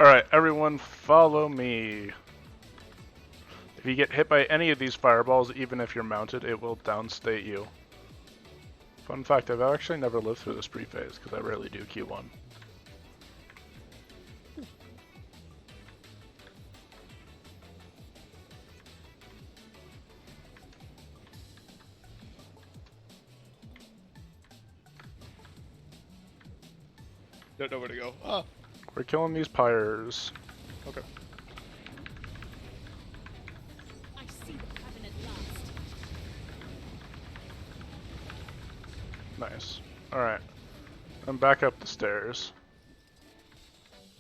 Alright, everyone follow me. If you get hit by any of these fireballs, even if you're mounted, it will downstate you. Fun fact, I've actually never lived through this pre-phase, because I rarely do Q1. Don't know where to go. Ah. We're killing these pyres. Okay. I see the cabin at last. Nice. Alright. I'm back up the stairs.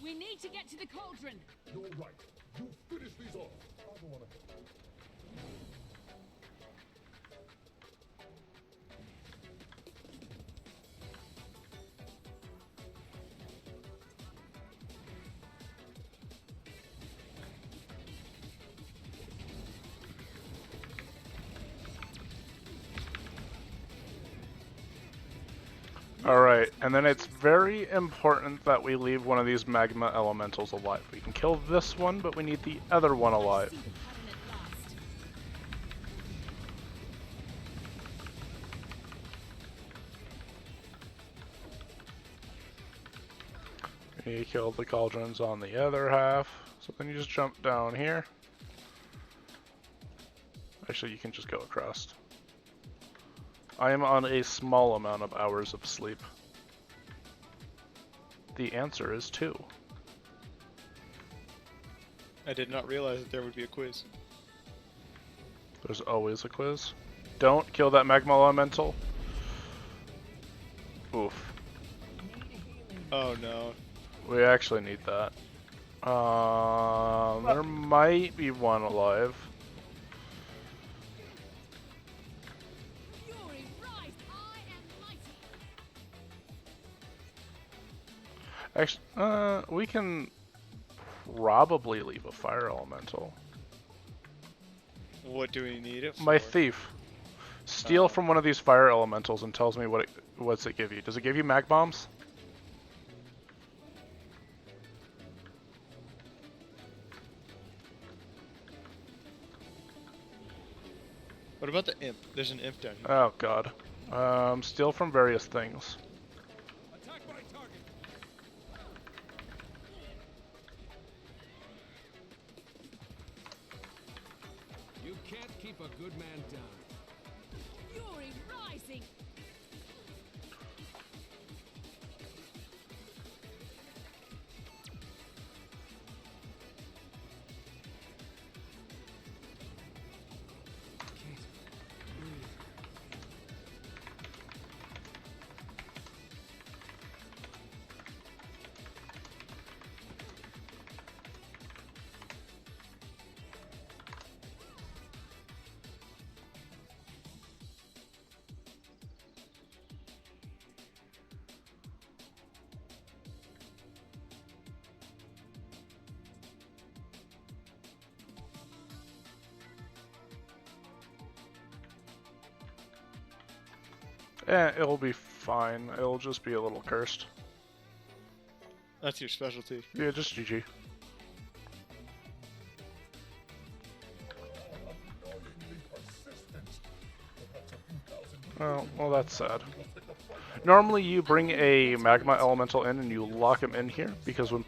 We need to get to the cauldron. You're right. You finish these off. I don't want to. Alright, and then it's very important that we leave one of these magma elementals alive. We can kill this one, but we need the other one alive. I see the cabin at last. You kill the cauldrons on the other half. So then you just jump down here. Actually, you can just go across. I am on a small amount of hours of sleep. The answer is 2. I did not realize that there would be a quiz. There's always a quiz. Don't kill that magma elemental. Oof. Oh no. We actually need that. There might be one alive. Fury, rise! I am mighty. Actually, we can probably leave a fire elemental. What do we need it for? My thief. Steal from one of these fire elementals and tells me what's it give you. Does it give you mag bombs? What about the imp? There's an imp down here. Oh god. Steal from various things. Attack my target. You can't keep a good man down. Fury, rising. It'll be fine. It'll just be a little cursed. That's your specialty. Yeah, just GG. Well, that's sad. Normally, you bring a magma elemental in and you lock him in here because when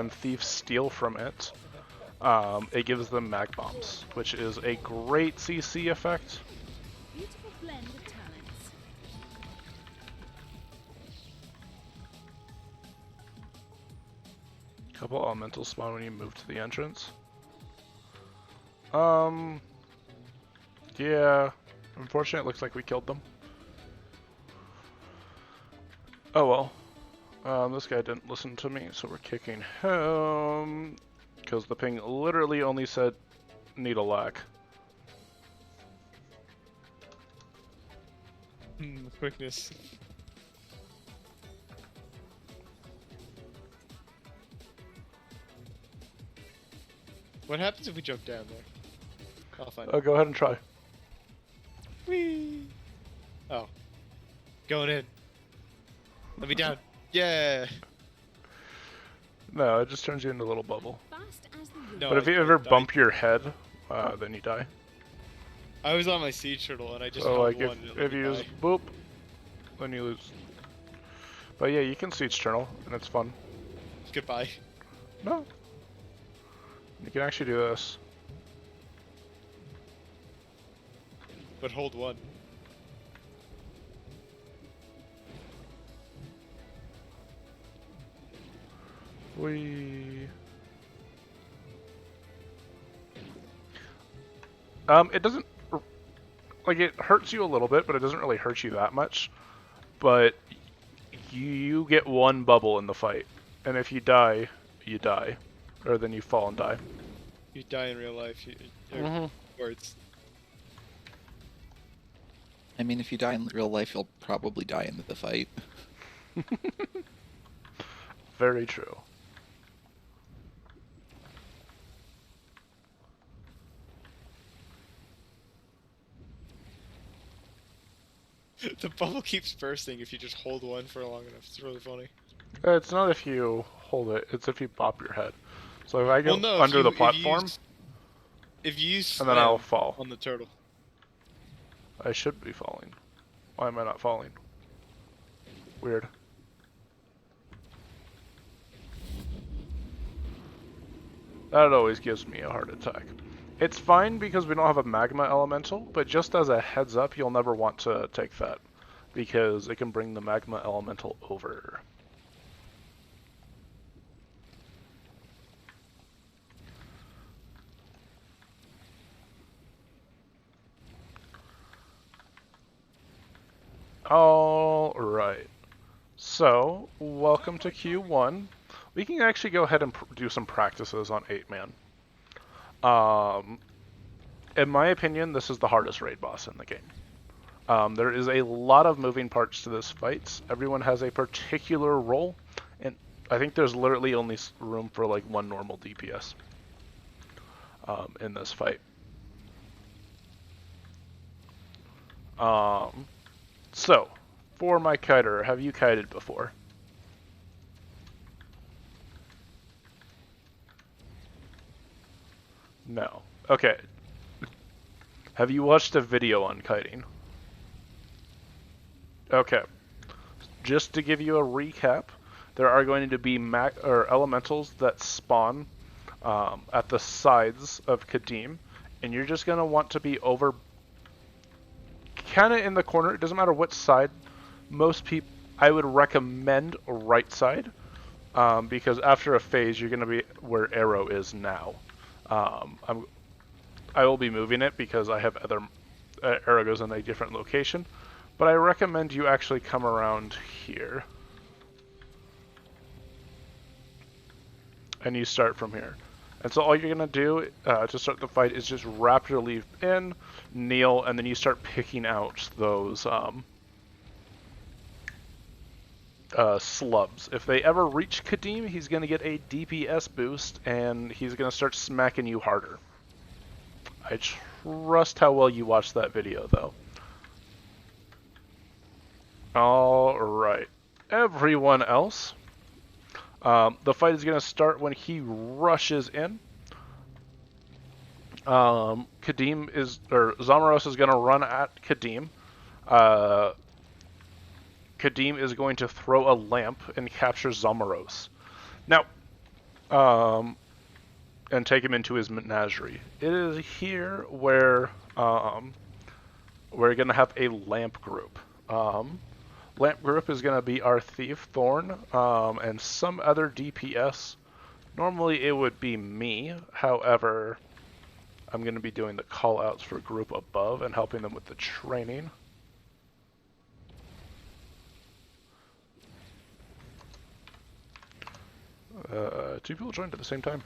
thieves steal from it, it gives them mag bombs, which is a great CC effect. Beautiful blend of talents. Couple elementals spawn when you move to the entrance. Yeah. Unfortunately, it looks like we killed them. Oh well. This guy didn't listen to me, so we're kicking him. Because the ping literally only said need a lack. Quickness. What happens if we jump down there? I'll find out. Go ahead and try. Whee! Oh. Going in. Let me down. Yeah! No, it just turns you into a little bubble. Fast as the wind. No, But if I- you ever I- bump your head, then you die. I was on my sea turtle and I just So held like one. and it let if me you die. just boop, then you lose. But yeah, you can Siege Journal, and it's fun. Goodbye. No. You can actually do this. But hold one. It doesn't, like, it hurts you a little bit, but it doesn't really hurt you that much. But you get one bubble in the fight, and if you die, you die. Or then you fall and die. You die in real life. Mhm. Words. I mean, if you die in real life, you'll probably die in the fight. Very true. The bubble keeps bursting if you just hold one for long enough. It's really funny. It's not if you hold it, it's if you bop your head. So if I go Well, no, under the if platform, if you use and then I'll slam fall. on the turtle. I should be falling. Why am I not falling? Weird. That always gives me a heart attack. It's fine because we don't have a magma elemental, but just as a heads up, you'll never want to take that because it can bring the magma elemental over. Alright. So, welcome to Q1. We can actually go ahead and do some practices on 8-man. In my opinion, this is the hardest raid boss in the game. There is a lot of moving parts to this fight. Everyone has a particular role, and I think there's literally only room for like one normal DPS in this fight. So, for my kiter, have you kited before? No. Okay. Have you watched a video on kiting? Okay. Just to give you a recap, there are going to be elementals that spawn at the sides of Kadim, and you're just going to want to be over, kind of in the corner. It doesn't matter what side. Most people, I would recommend right side, because after a phase, you're going to be where Arrow is now. I will be moving it because I have other Arrow goes in a different location, but I recommend you actually come around here. And you start from here. And so all you're going to do to start the fight is just wrap your leaf in, kneel, and then you start picking out those slubs. If they ever reach Kadim, he's going to get a DPS boost, and he's going to start smacking you harder. I trust how well you watched that video, though. Alright. Everyone else. The fight is going to start when he rushes in. Zamaros is going to run at Kadim. Kadim is going to throw a lamp and capture Zamaros. Now, and take him into his menagerie. It is here where we're going to have a lamp group. Lamp group is going to be our Thief, Thorn, and some other DPS. Normally it would be me, however, I'm going to be doing the call-outs for group above and helping them with the training. Two people joined at the same time.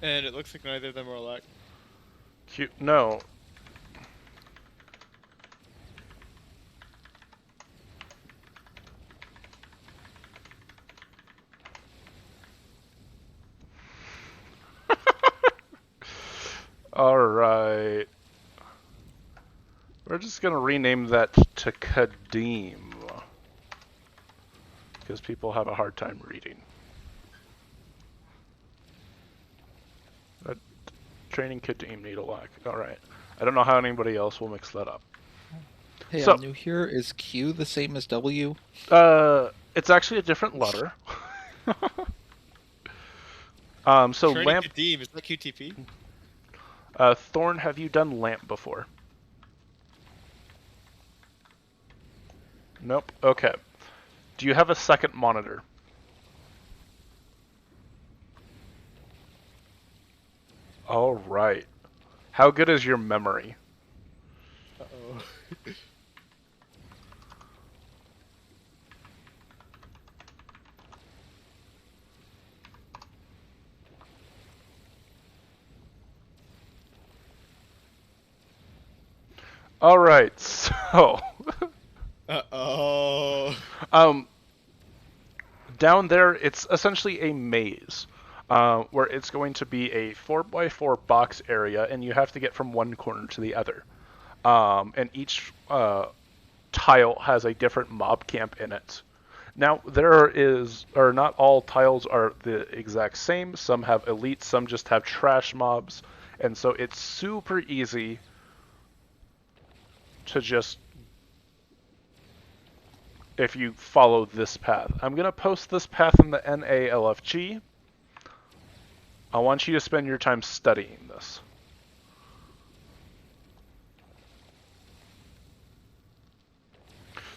And it looks like neither of them are alive. Cute. No. Alright. We're just gonna rename that to Kadim. because people have a hard time reading. A training kit to aim needle lock. Alright. I don't know how anybody else will mix that up. Hey, So- I'm new here. Is Q the same as W? It's actually a different letter. So Training lamp. Kadeem, is that QTP? Thorn, have you done lamp before? Nope. Okay. Do you have a second monitor? All right. How good is your memory? Uh-oh. All right. So, Uh-oh. down there, it's essentially a maze, where it's going to be a 4x4 box area, and you have to get from one corner to the other. And each tile has a different mob camp in it. Now, not all tiles are the exact same. Some have elites, some just have trash mobs, and so it's super easy to just, if you follow this path. I'm going to post this path in the NALFG. I want you to spend your time studying this.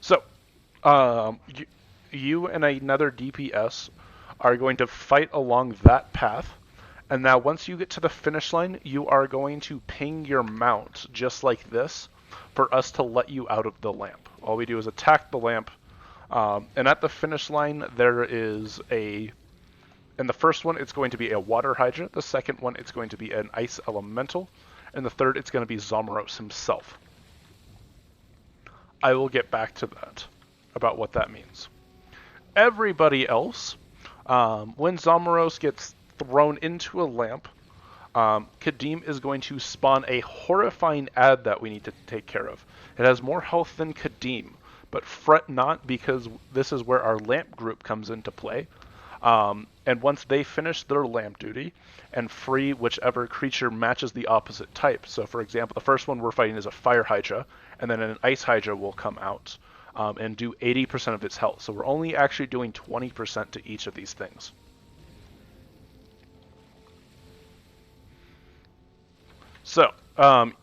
So, you and another DPS are going to fight along that path. And now once you get to the finish line, you are going to ping your mount, just like this, for us to let you out of the lamp. All we do is attack the lamp. And at the finish line, there is in the first one, it's going to be a water hydra. The second one, it's going to be an ice elemental. And the third, it's going to be Zomeros himself. I will get back to that, about what that means. Everybody else, when Zomeros gets thrown into a lamp, Kadeem is going to spawn a horrifying ad that we need to take care of. It has more health than Kadeem, but fret not, because this is where our lamp group comes into play. And once they finish their lamp duty and free whichever creature matches the opposite type. So for example, the first one we're fighting is a fire hydra, and then an ice hydra will come out and do 80% of its health. So we're only actually doing 20% to each of these things. So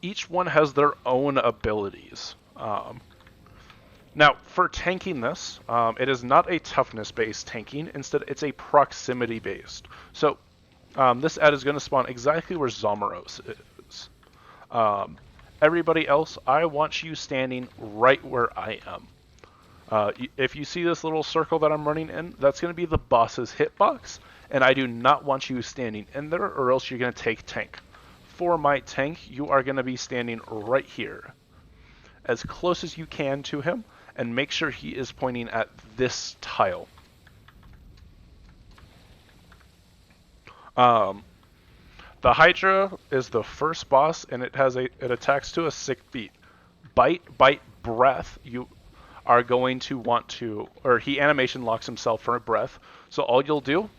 each one has their own abilities. Now, for tanking this, it is not a toughness-based tanking. Instead, it's a proximity-based. So, this ad is going to spawn exactly where Zomeros is. Everybody else, I want you standing right where I am. If you see this little circle that I'm running in, that's going to be the boss's hitbox, and I do not want you standing in there, or else you're going to take tank. For my tank, you are going to be standing right here, as close as you can to him, and make sure he is pointing at this tile. The Hydra is the first boss, and it attacks to a sick beat. Bite, breath. You are going to want to, or he animation locks himself for a breath. So all you'll do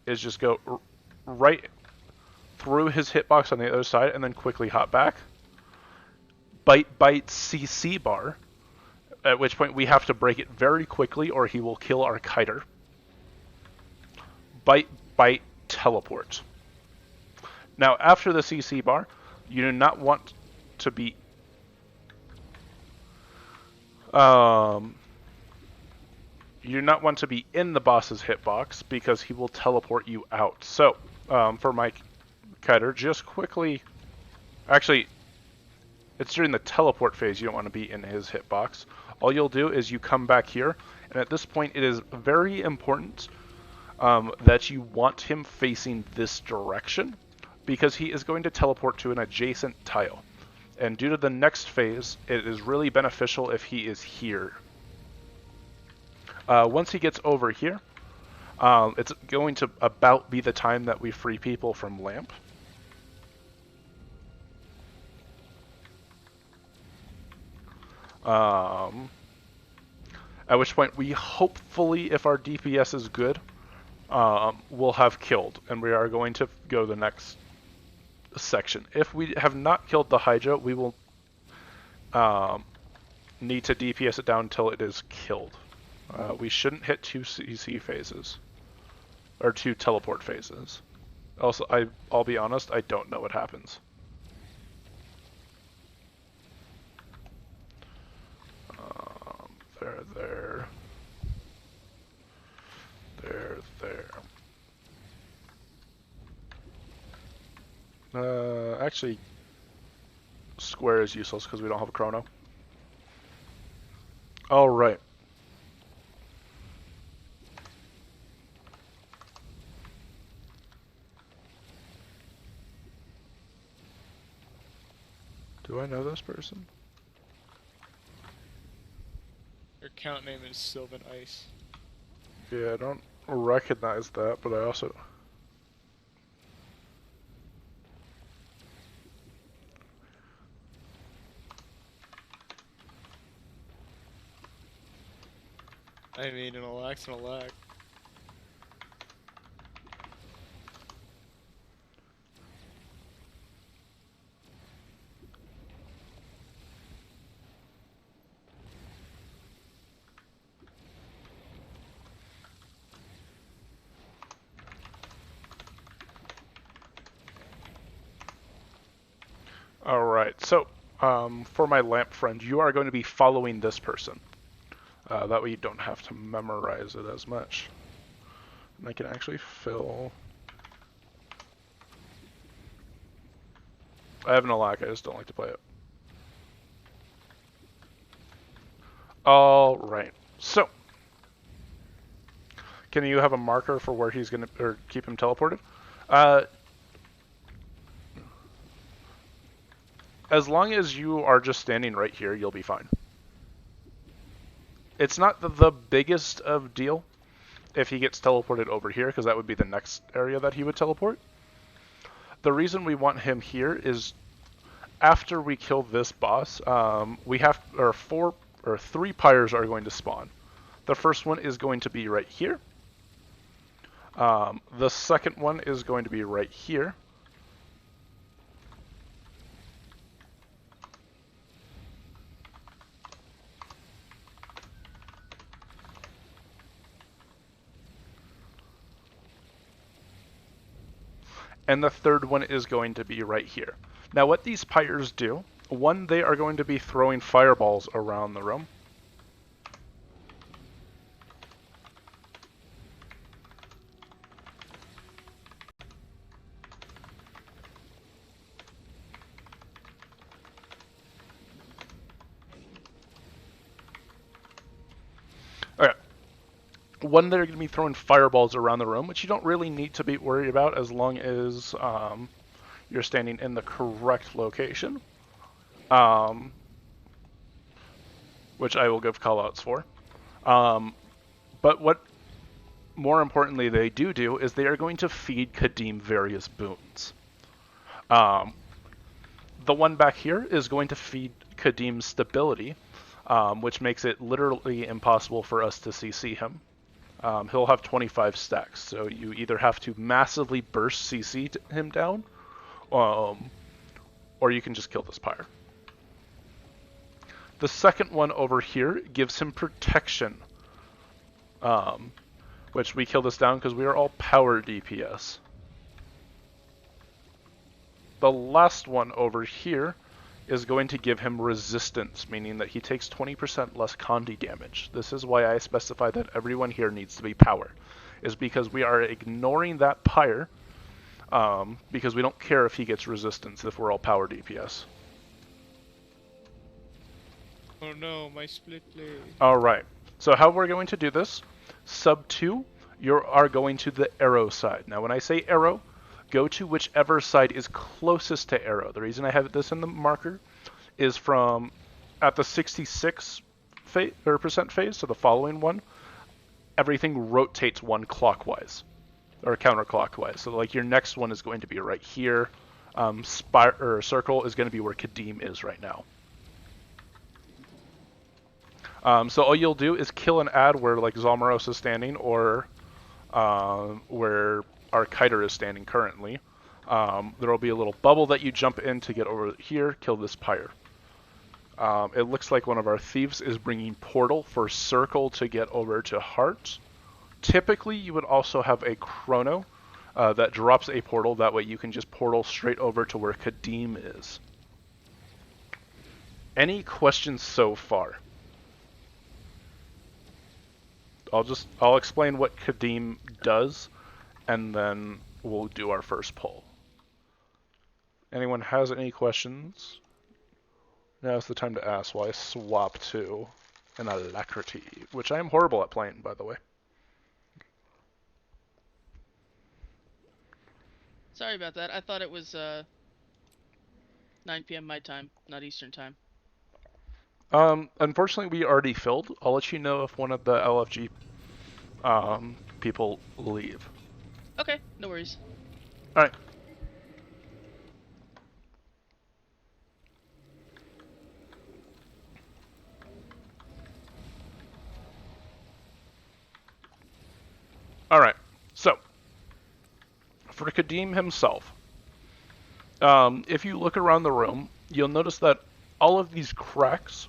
is just go right through his hitbox on the other side, and then quickly hop back. Bite CC bar, at which point we have to break it very quickly or he will kill our kiter. Bite teleport. Now after the CC bar, you do not want to be in the boss's hitbox, because he will teleport you out. So for my kiter, just quickly, actually, it's during the teleport phase you don't want to be in his hitbox. All you'll do is you come back here, and at this point it is very important that you want him facing this direction, because he is going to teleport to an adjacent tile. And due to the next phase, it is really beneficial if he is here. Once he gets over here, it's going to about be the time that we free people from lamp. At which point we hopefully, if our DPS is good, we'll have killed, and we are going to go the next section. If we have not killed the Hydra, we will need to DPS it down until it is killed. We shouldn't hit 2 CC phases, or 2 teleport phases. Also, I'll be honest, I don't know what happens. There. Actually, square is useless because we don't have a chrono. All right. Do I know this person? Your account name is Sylvan Ice. Yeah, I don't recognize that, but I also... I mean, an Alax and a Lac. Alright, so, for my lamp friend, you are going to be following this person. That way you don't have to memorize it as much. And I can actually fill... I have an Alack, I just don't like to play it. Alright, so... Can you have a marker for where he's gonna, or keep him teleported? As long as you are just standing right here, you'll be fine. It's not the biggest of deal if he gets teleported over here, because that would be the next area that he would teleport. The reason we want him here is after we kill this boss, we have, or 3 pyres are going to spawn. The first one is going to be right here. The second one is going to be right here. And the third one is going to be right here. Now what these pyres do, one, they are going to be throwing fireballs around the room. Okay. One, they're going to be throwing fireballs around the room, which you don't really need to be worried about as long as you're standing in the correct location, which I will give callouts for. But what, more importantly, they do is they are going to feed Kadim various boons. The one back here is going to feed Kadim stability, which makes it literally impossible for us to CC him. He'll have 25 stacks, so you either have to massively burst CC him down, or you can just kill this pyre. The second one over here gives him protection, which we kill this down because we are all power DPS. The last one over here is going to give him resistance, meaning that he takes 20% less Condi damage. This is why I specify that everyone here needs to be power, is because we are ignoring that pyre, because we don't care if he gets resistance if we're all power DPS. Oh no, my split blade. Alright, so how we're going to do this, sub 2, you are going to the arrow side. Now when I say arrow, go to whichever side is closest to arrow. The reason I have this in the marker is from at the 66% phase, so the following one, everything rotates one clockwise or counterclockwise. So like your next one is going to be right here. Circle is going to be where Kadim is right now. So all you'll do is kill an ad where like Zalmaros is standing, or where our Kiter is standing currently. There will be a little bubble that you jump in to get over here, kill this pyre. It looks like one of our thieves is bringing portal for circle to get over to heart. Typically, you would also have a chrono that drops a portal. That way you can just portal straight over to where Kadim is. Any questions so far? I'll explain what Kadim does, and then we'll do our first poll. Anyone has any questions? Now's the time to ask while I swap to an Alacrity, which I am horrible at playing, by the way. Sorry about that. I thought it was 9 p.m. my time, not Eastern time. Unfortunately, we already filled. I'll let you know if one of the LFG people leave. Okay, no worries. All right. All right. So, for Kadim himself, if you look around the room, you'll notice that all of these cracks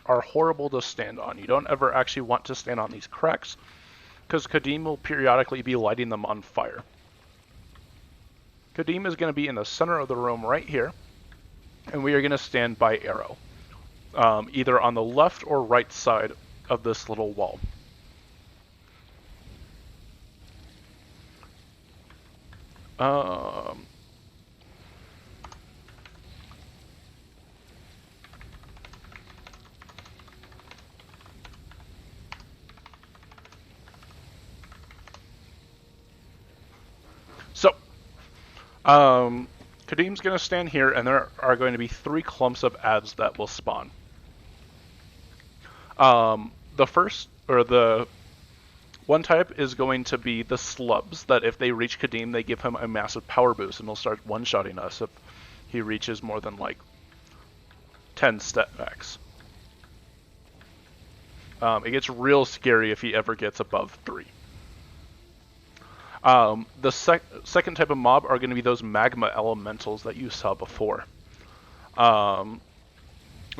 are horrible to stand on. You don't ever actually want to stand on these cracks, because Kadim will periodically be lighting them on fire. Kadim is going to be in the center of the room right here, and we are going to stand by arrow, either on the left or right side of this little wall. So, Kadim's going to stand here, and there are going to be 3 clumps of ads that will spawn. The first, or the one type, is going to be the slubs, that if they reach Kadim, they give him a massive power boost, and he'll start one-shotting us if he reaches more than, like, 10 step-backs. It gets real scary if he ever gets above 3. The second type of mob are going to be those magma elementals that you saw before. But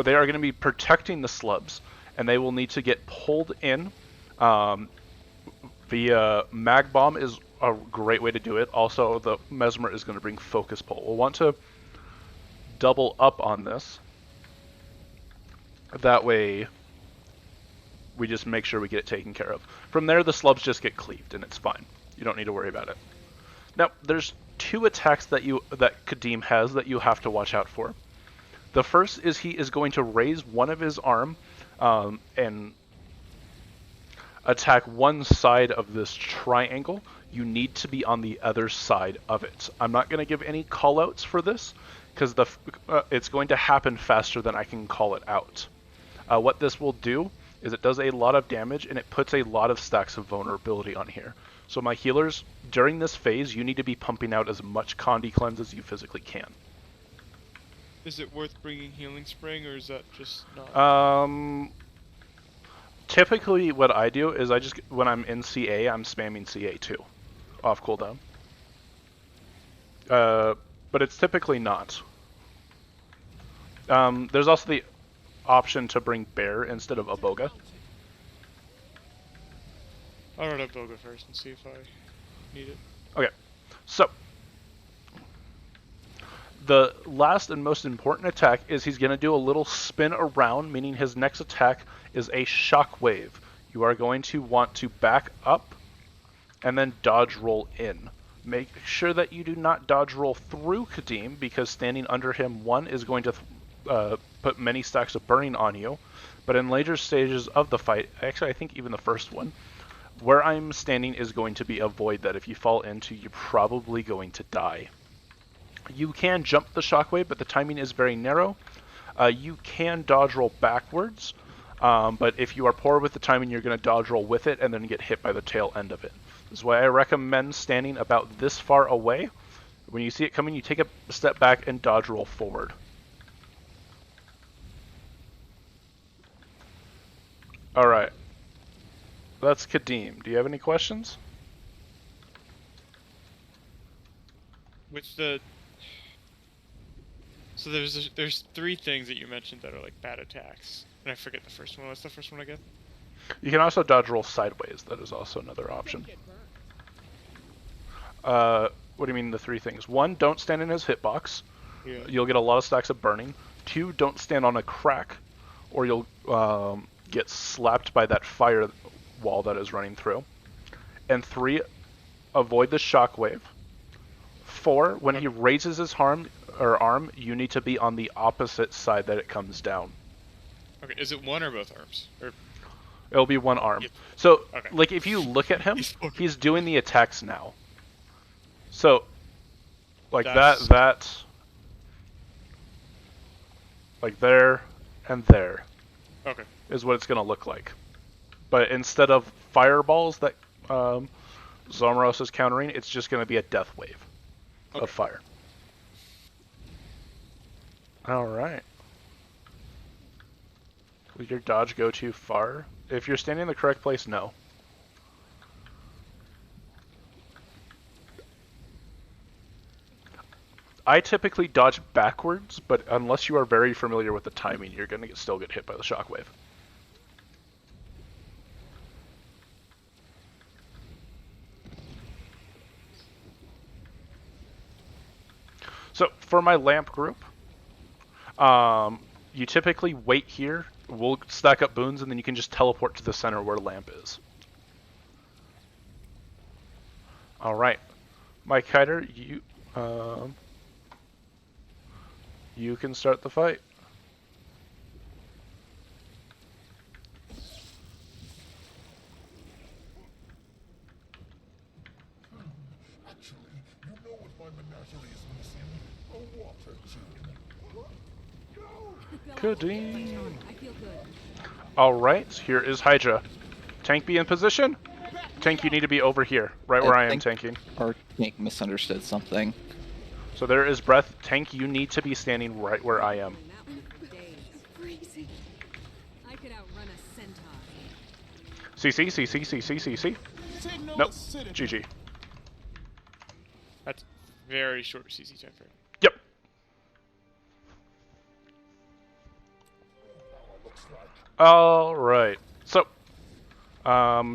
they are going to be protecting the slubs, and they will need to get pulled in. The mag bomb is a great way to do it. Also, the mesmer is going to bring focus pull. We'll want to double up on this. That way, we just make sure we get it taken care of. From there, the slubs just get cleaved, and it's fine. You don't need to worry about it. Now, there's 2 attacks that Kadim has that you have to watch out for. The first is he is going to raise one of his arm and attack one side of this triangle. You need to be on the other side of it. I'm not going to give any callouts for this, because it's going to happen faster than I can call it out. What this will do is it does a lot of damage, and it puts a lot of stacks of vulnerability on here. So my healers, during this phase, you need to be pumping out as much Condi Cleanse as you physically can. Is it worth bringing Healing Spring, or is that just not? Typically what I do is when I'm in CA, I'm spamming CA too, off cooldown. But it's typically not. There's also the option to bring Bear instead of Aboga. I'll run up Boga first and see if I need it. Okay, so the last and most important attack is he's going to do a little spin around, meaning his next attack is a shockwave. You are going to want to back up and then dodge roll in. Make sure that you do not dodge roll through Kadim, because standing under him, 1, is going to put many stacks of burning on you. But in later stages of the fight, actually I think even the first one, where I'm standing is going to be a void that if you fall into, you're probably going to die. You can jump the shockwave, but the timing is very narrow. You can dodge roll backwards, but if you are poor with the timing, you're going to dodge roll with it and then get hit by the tail end of it. This is why I recommend standing about this far away. When you see it coming, you take a step back and dodge roll forward. All right. That's Kadeem. Do you have any questions? With the so there's three things that you mentioned that are like bad attacks, and I forget the first one. What's the first one again? You can also dodge roll sideways. That is also another option. What do you mean the three things? One, don't stand in his hitbox. Yeah. You'll get a lot of stacks of burning. Two, don't stand on a crack, or you'll get slapped by that fire wall that is running through. And three, avoid the shockwave. Four, when he raises his arm, you need to be on the opposite side that it comes down. Okay, is it one or both arms? Or It'll be one arm. Yep. So, Okay. like, if you look at him, He's okay. he's doing the attacks now. So, like That's- like there, and there okay. is what it's going to look like. But instead of fireballs that Zomaros is countering, it's just going to be a death wave Okay. of fire. Alright. Will your dodge go too far? If you're standing in the correct place, no. I typically dodge backwards, but unless you are very familiar with the timing, you're going to still get hit by the shockwave. So for my lamp group, you typically wait here. We'll stack up boons, and then you can just teleport to the center where lamp is. All right, Mike Kiter, you can start the fight. Actually, you know what my menagerie is missing? A water tube. Kadeem. I feel good. All right, here is Hydra. Tank be in position. Tank, you need to be over here, right where I am think tanking. Our tank misunderstood something. So there is breath. Tank, you need to be standing right where I am. And that one for days. Freezing. I could outrun a centaur. CC. Nope. GG. That's very short CC time frame. Yep. All right. So,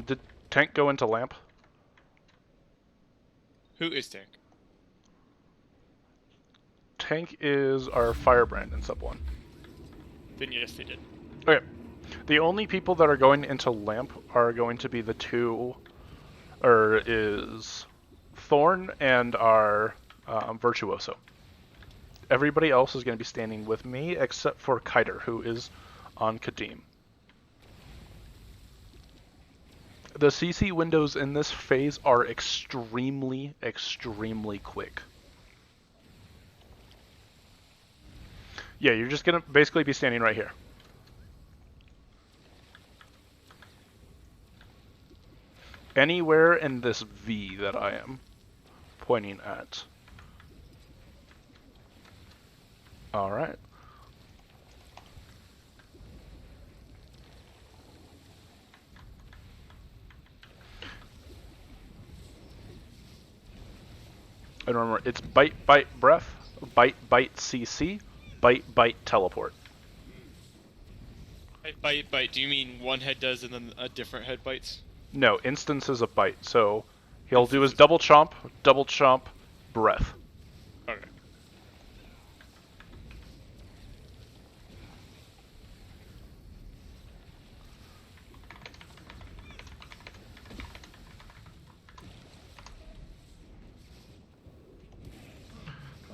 did Tank go into lamp? Who is Tank? Tank is our firebrand in sub 1. Then yes, they did. Okay. The only people that are going into lamp are going to be the two, or is Thorn and our Virtuoso. Everybody else is going to be standing with me except for Kiter, who is on Kadeem. The CC windows in this phase are extremely, extremely quick. Yeah, you're just going to basically be standing right here. Anywhere in this V that I am pointing at. Alright. And remember, it's bite, breath, bite, CC, bite, teleport. Bite. Do you mean one head does and then a different head bites? No, instances of bite. So he'll do his double chomp, breath. Okay.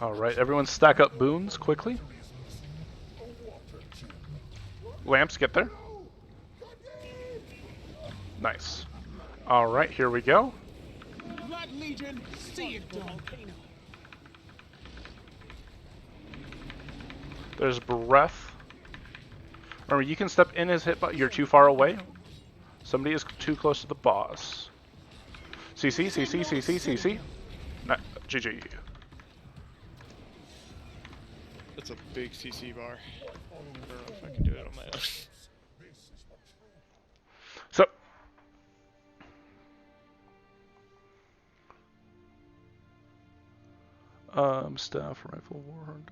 Alright, everyone stack up boons quickly. Lamps, get there. Nice. Alright, here we go. Blood Legion, see it done. There's breath. Remember, you can step in his hit, but you're too far away. Somebody is too close to the boss. CC. Nah, GG. That's a big CC bar. I don't know if I can do it on my own. Staff, rifle, warhorn.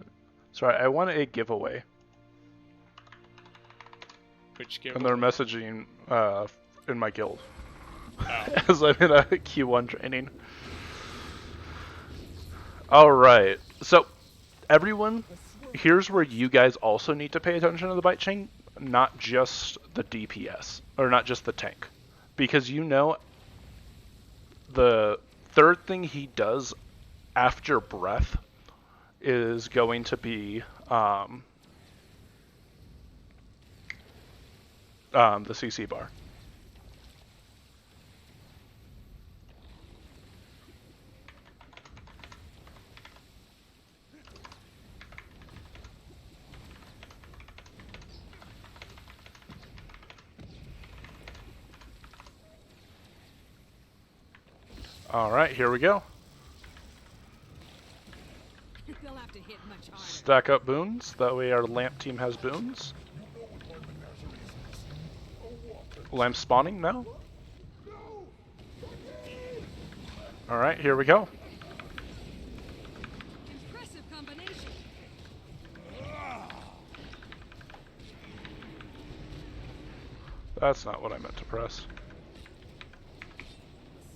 Sorry, I want a giveaway. Which game? And they're messaging in my guild Oh. as I'm in a Q1 training. Alright, so everyone, here's where you guys also need to pay attention to the bite chain, not just the DPS, or not just the tank. Because you know, the third thing he does after breath is going to be the CC bar. Alright, here we go. They'll have to hit much harder. Stack up boons, that way our lamp team has boons. Lamp spawning now. Alright, here we go. Impressive combination. That's not what I meant to press.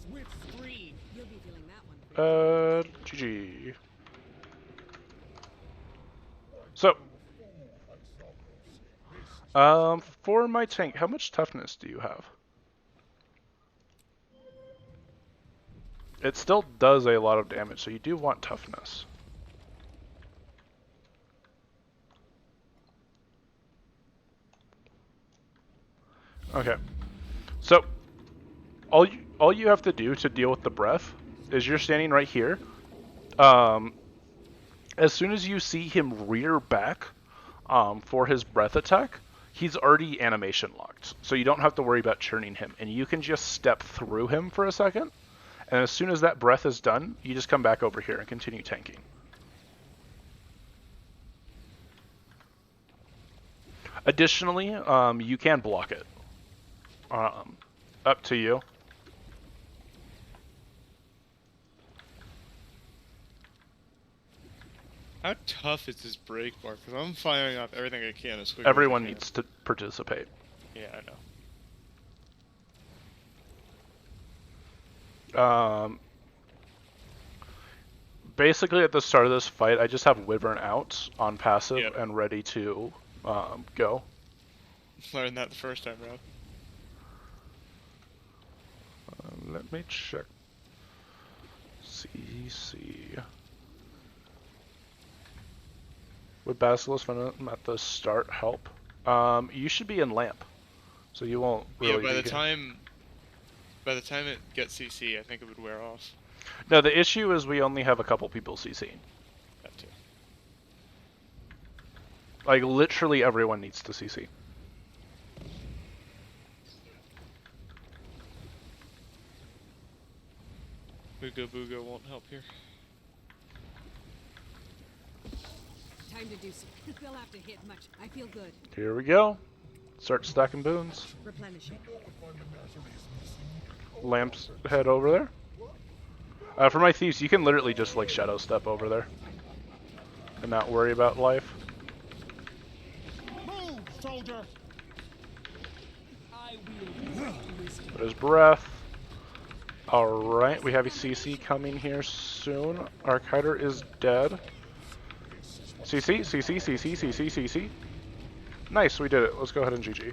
Swift stream. You'll be feeling that one. GG. So, for my tank, how much toughness do you have? It still does a lot of damage, so you do want toughness. Okay. So, all you have to do to deal with the breath is you're standing right here. As soon as you see him rear back for his breath attack, he's already animation locked. So you don't have to worry about churning him. And you can just step through him for a second. And as soon as that breath is done, you just come back over here and continue tanking. Additionally, you can block it. Up to you. How tough is this break bar? Because I'm firing off everything I can as quick Everyone as I can. needs to participate. Yeah, I know. Basically, at the start of this fight, I just have Wyvern out on passive Yep. and ready to go. Learned that the first time around. Let me check. CC. Would Basilisk Venom at the start help? You should be in Lamp, so you won't really. Yeah, by be the time it gets CC, I think it would wear off. No, the issue is we only have a couple people CCing. That too. Like literally everyone needs to CC. Booga Booga won't help here. Time to do some. They'll have to hit much. I feel good. Here we go. Start stacking boons. Replenishing. Lamps head over there. For my thieves, you can literally just like shadow step over there and not worry about life. Move, soldier. I will wisdom. There's breath. Alright, we have a CC coming here soon. Archider is dead. CC, CC, CC, CC, CC. Nice, we did it. Let's go ahead and GG.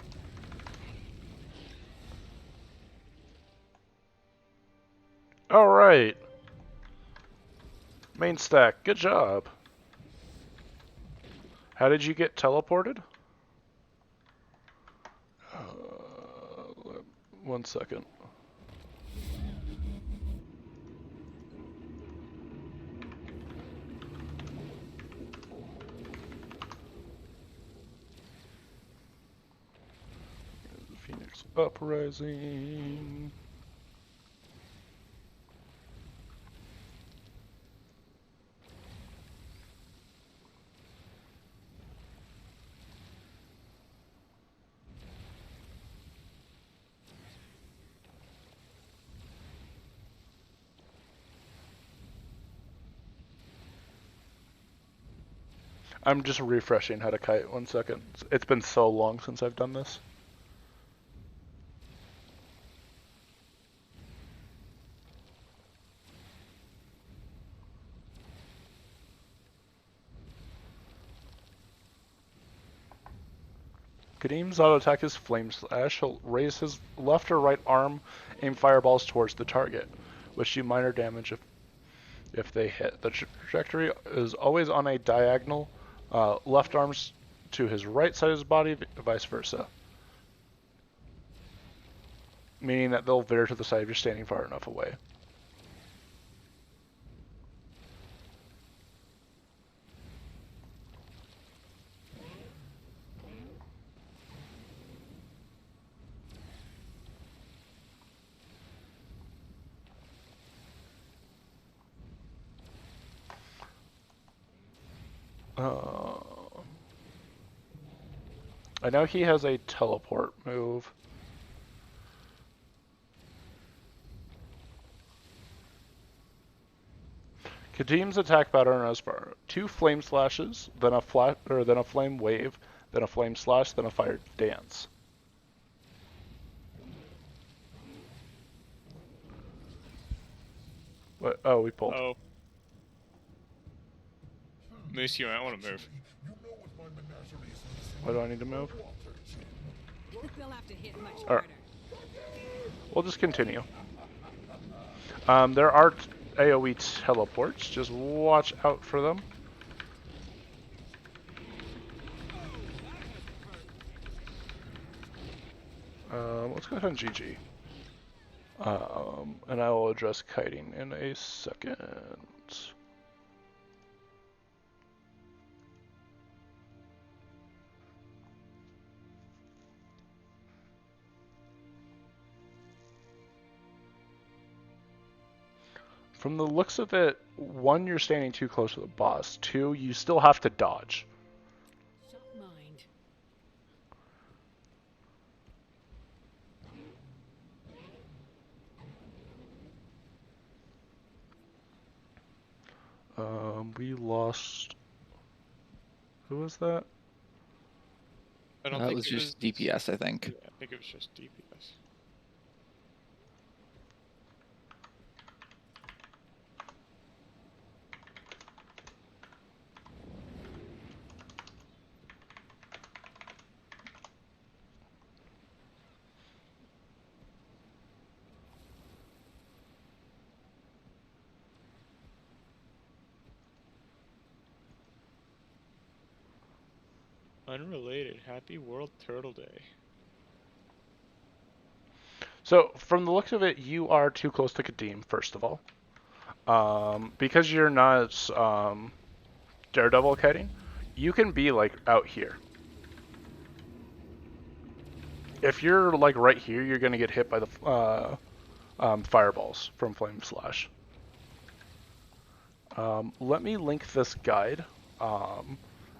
Alright. Main stack, good job. How did you get teleported? 1 second. Phoenix Uprising. I'm just refreshing how to kite. 1 second. It's been so long since I've done this. Kadim's auto attack is Flame Slash. He'll raise his left or right arm, aim fireballs towards the target, which do minor damage if they hit. The trajectory is always on a diagonal, left arms to his right side of his body, vice versa. Meaning that they'll veer to the side if you're standing far enough away. I know he has a teleport move. Kadim's attack pattern is for 2 flame slashes, then a then a flame wave, then a flame slash, then a fire dance. What? Oh, we pulled. Oh. Moose, you might want to move. You know what my menagerie is missing? Why do I need to move? They'll have to hit much Alright. harder. We'll just continue. There are AoE teleports. Just watch out for them. Let's go ahead and GG. And I will address kiting in a second. From the looks of it, 1, you're standing too close to the boss. 2, you still have to dodge. Shut mind. We lost. Who was that? I don't That think was it just DPS, I think. Yeah, I think it was just DPS. Unrelated. Happy World Turtle Day. So, from the looks of it, you are too close to Kadim, first of all. Because you're not Daredevil kiting, you can be like out here. If you're like right here, you're gonna get hit by the fireballs from Flame Slash. Let me link this guide.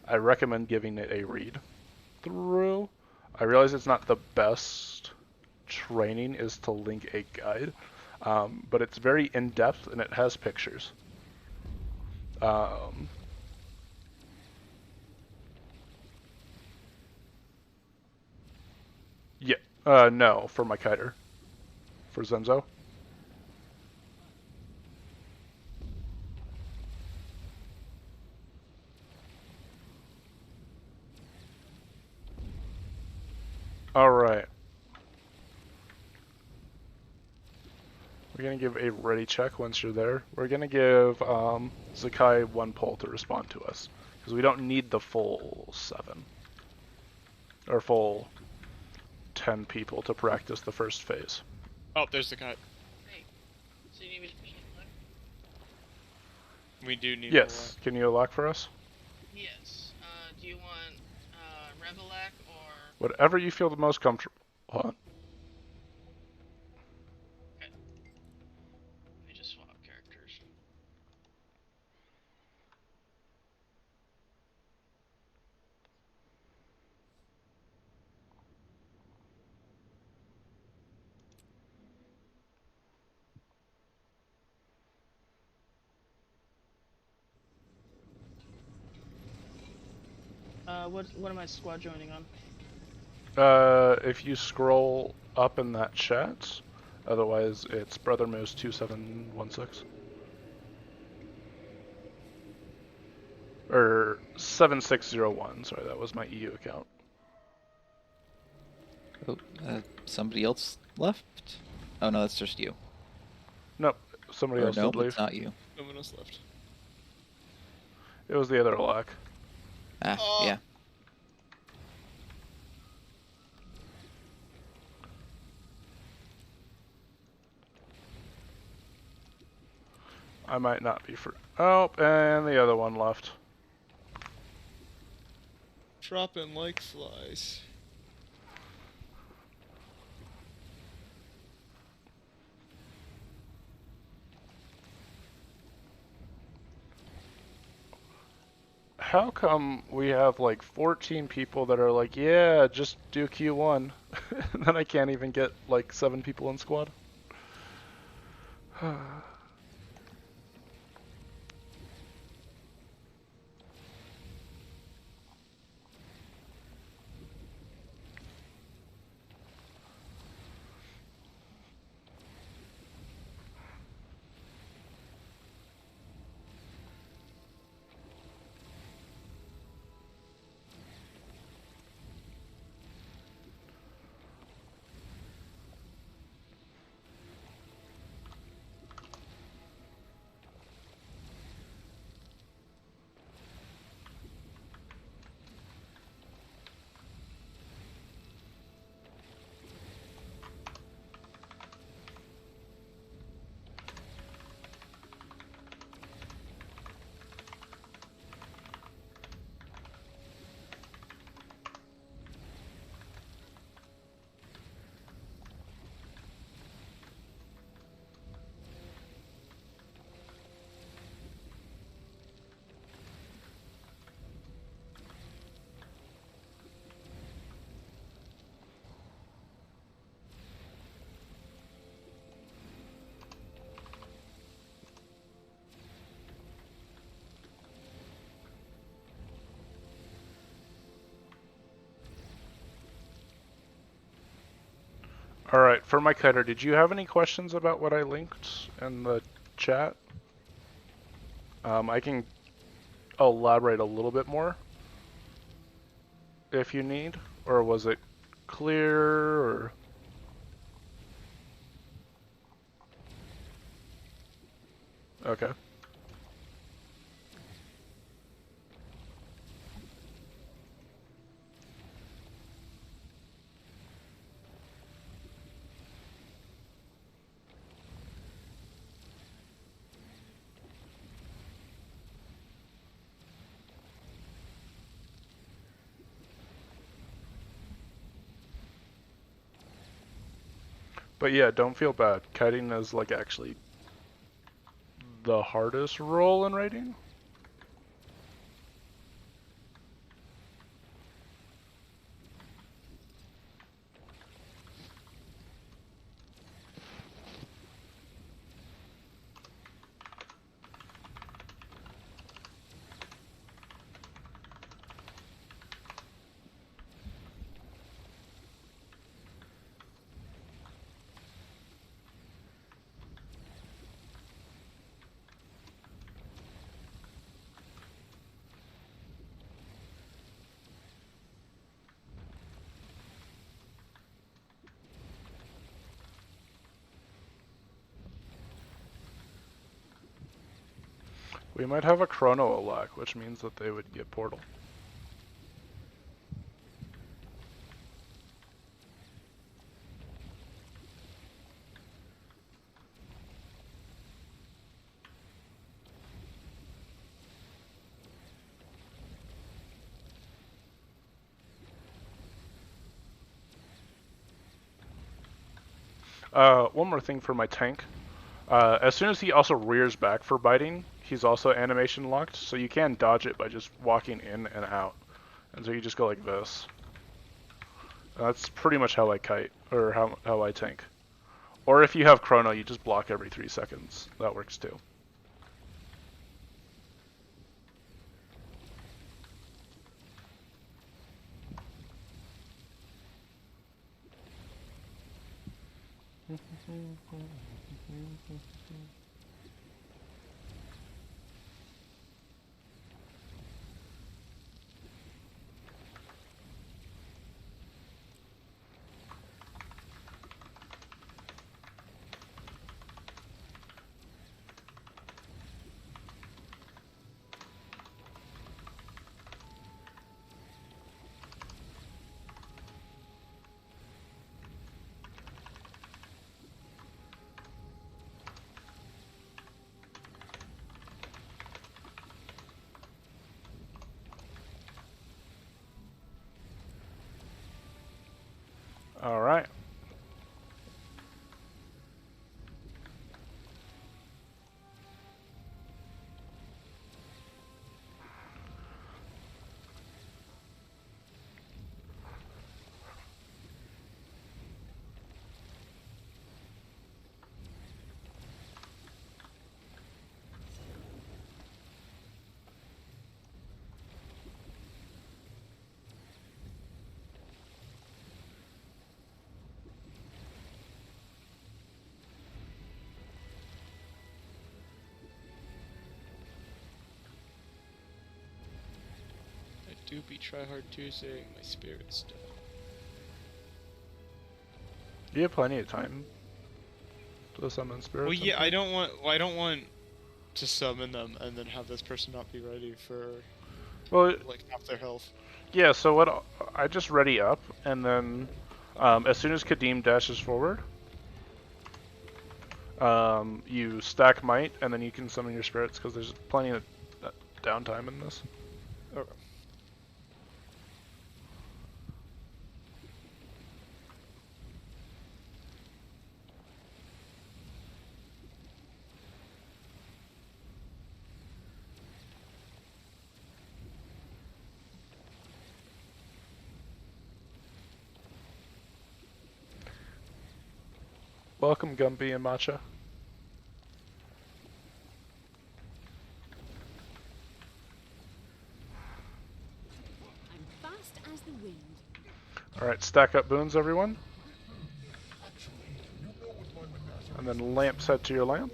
I recommend giving it a read through. I realize it's not the best training is to link a guide, but it's very in-depth and it has pictures. Yeah, no, for my kiter. For Zenzo. Alright. We're going to give a ready check once you're there. We're going to give Zakai 1 pull to respond to us. Because we don't need the full 7. Or full 10 people to practice the first phase. Oh, there's the guy. Hey, so you need me to push it back? We do need Yes. Can you lock for us? Yes. Do you want Revelac or? Whatever you feel the most comfortable. Hold on. Okay. Let me just swap characters. What am I squad joining on? If you scroll up in that chat, otherwise it's Brother Moose 2716. Or 7601, sorry, that was my EU account. Oh, somebody else left? Oh no, that's just you. Nope, somebody Or else no, did leave. it's not you. No one else left. It was the other Lack. Ah, Oh. yeah. I might not be for. Oh, and the other one left. Dropping like flies. How come we have like 14 people that are like, yeah, just do Q1, and then I can't even get like 7 people in squad? Alright, for my cutter, did you have any questions about what I linked in the chat? I can elaborate a little bit more if you need, or was it clear, or... Okay. But yeah, don't feel bad. Kiting is like actually the hardest role in writing. We might have a Chrono Alack, which means that they would get Portal. One more thing for my tank. As soon as he also rears back for biting, he's also animation locked, so you can dodge it by just walking in and out. And so you just go like this. That's pretty much how I kite, or how I tank. Or if you have Chrono, you just block every 3 seconds. That works too. All right. I do be tryhard Tuesday, my spirit's down. You have plenty of time to summon spirits. Well, and yeah, I things. don't want to summon them and then have this person not be ready for Well, like half their health. yeah. So what? I just ready up, and then as soon as Kadim dashes forward, you stack might, and then you can summon your spirits because there's plenty of downtime in this. Okay. Welcome, Gumby and Matcha. I'm fast as the wind. All right, stack up boons, everyone, and then lamps head to your lamp.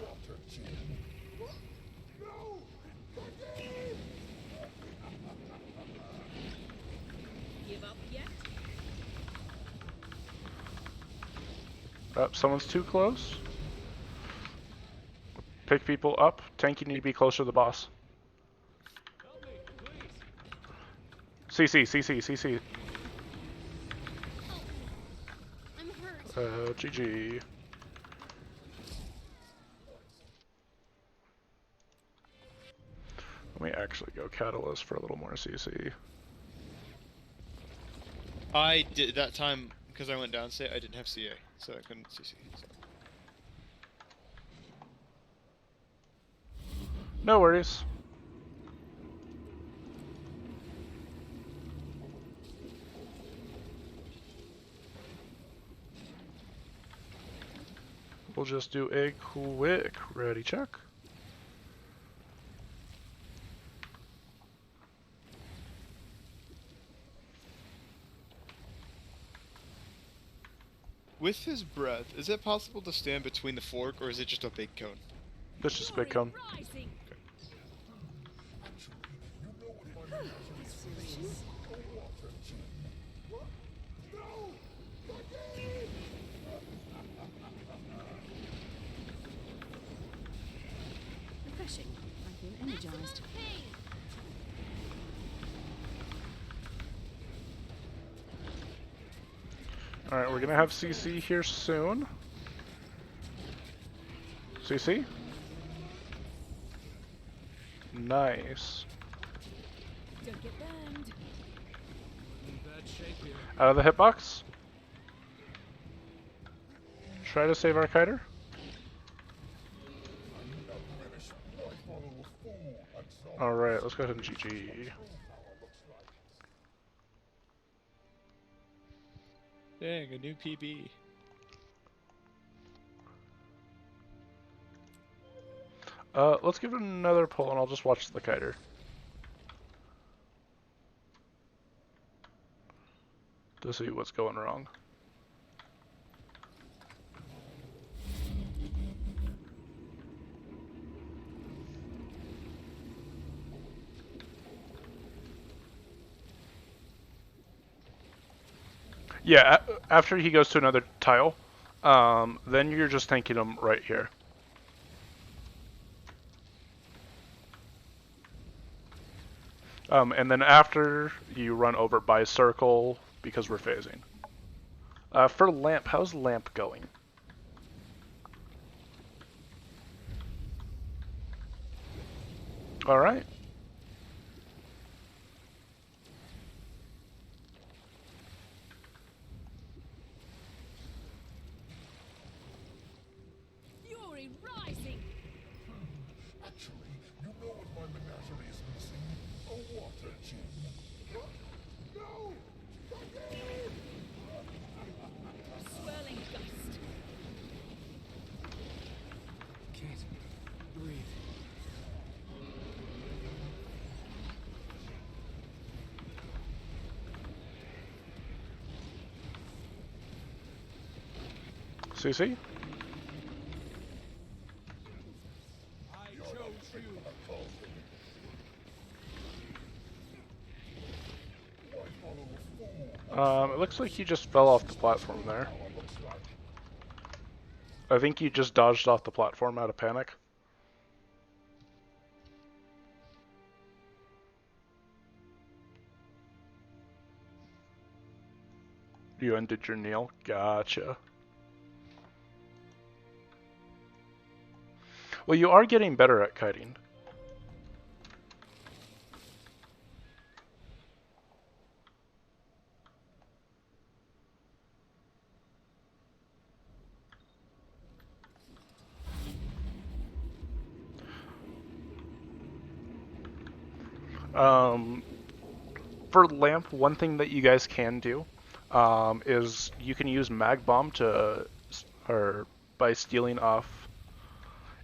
Give up yet? Someone's too close. Pick people up. Tank, you need to be closer to the boss. CC, CC, CC. I'm hurt. GG. Let me actually go Catalyst for a little more CC. I did that time because I went downstate. I didn't have CA, so I couldn't CC. So. No worries. We'll just do a quick ready check. With his breath, is it possible to stand between the fork, or is it just a big cone? That's just a big cone. Rising. Refreshing. I feel energized. Alright, we're gonna have CC here soon. CC? Nice. Don't get burned. Out of the hitbox. Try to save our kiter. Alright, let's go ahead and GG. Dang, a new PB. Let's give it another pull and I'll just watch the kiter. To see what's going wrong. Yeah, after he goes to another tile, then you're just tanking him right here. And then after, you run over by circle because we're phasing. For Lamp, how's Lamp going? Alright. Fury rising! Actually, you know what my menagerie is missing? A water gem. No! Swirling gust. Can't breathe. CC? I chose you. It looks like you just fell off the platform there. I think you just dodged off the platform out of panic. You ended your kneel? Gotcha. Well, you are getting better at kiting. For Lamp, one thing that you guys can do is you can use Mag Bomb to, or by stealing off,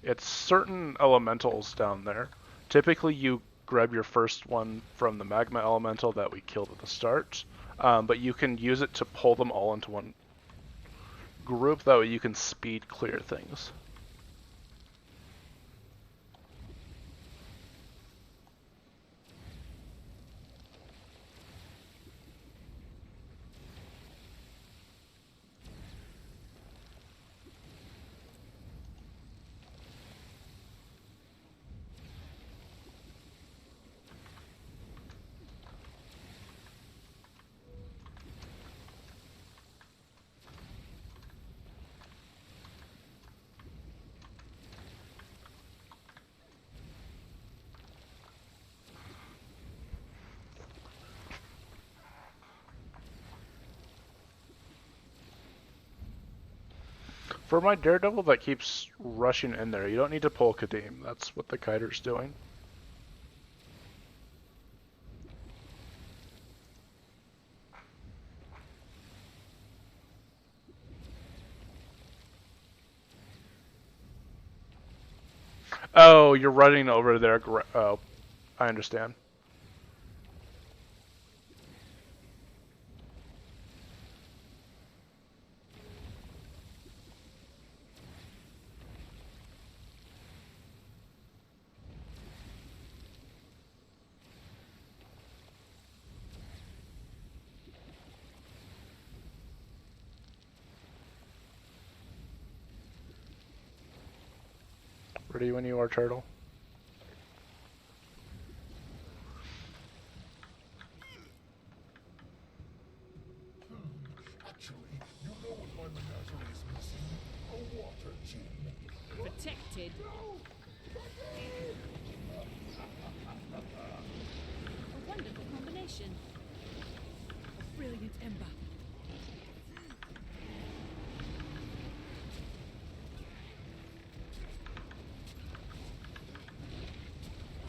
it's certain elementals down there. Typically, you grab your first one from the Magma Elemental that we killed at the start, but you can use it to pull them all into one group. That way, you can speed clear things. For my Daredevil that keeps rushing in there, you don't need to pull Kadim. That's what the Kiter's doing. Oh, you're running over there. Oh, I understand. Ready when you are, Turtle. Actually, you know what my menagerie is missing? A water gem. Protected. A wonderful combination. A brilliant ember.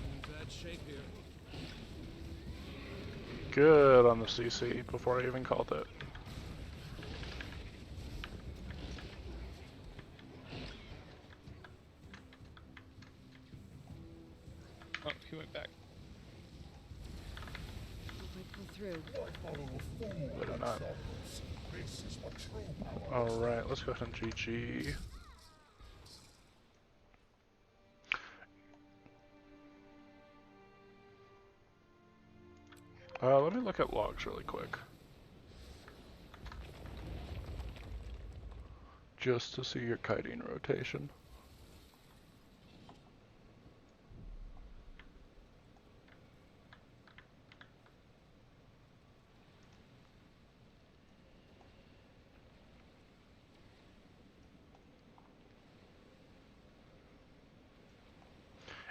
In bad shape here. Good on the CC before I even called it. Oh, he went back. Hope I pull through. Follow a fool. But I'm not. This is what true power is. Alright, let's go ahead and GG. Let me look at logs really quick. just to see your kiting rotation.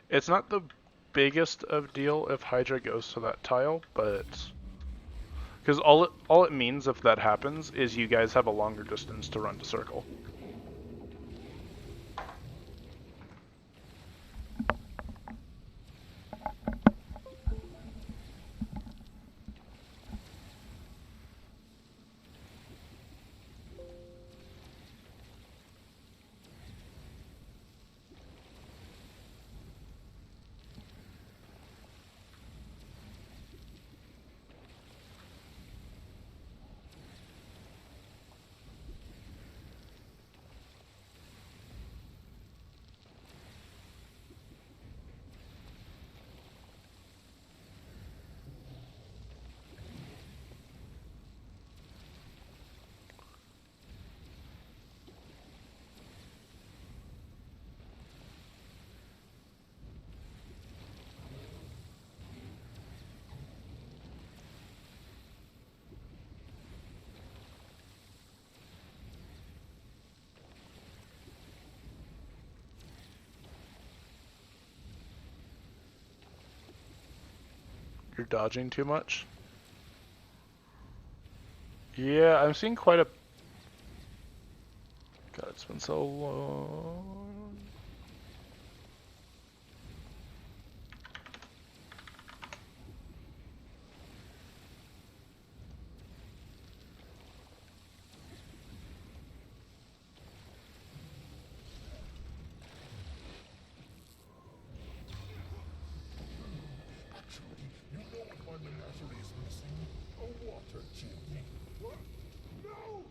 It's not the biggest of deal if Hydra goes to that tile, but because all it means if that happens is you guys have a longer distance to run to circle. You're dodging too much? Yeah, I'm seeing quite a... God, it's been so long. Actually, you know what my menagerie is missing? A water gem. What? No!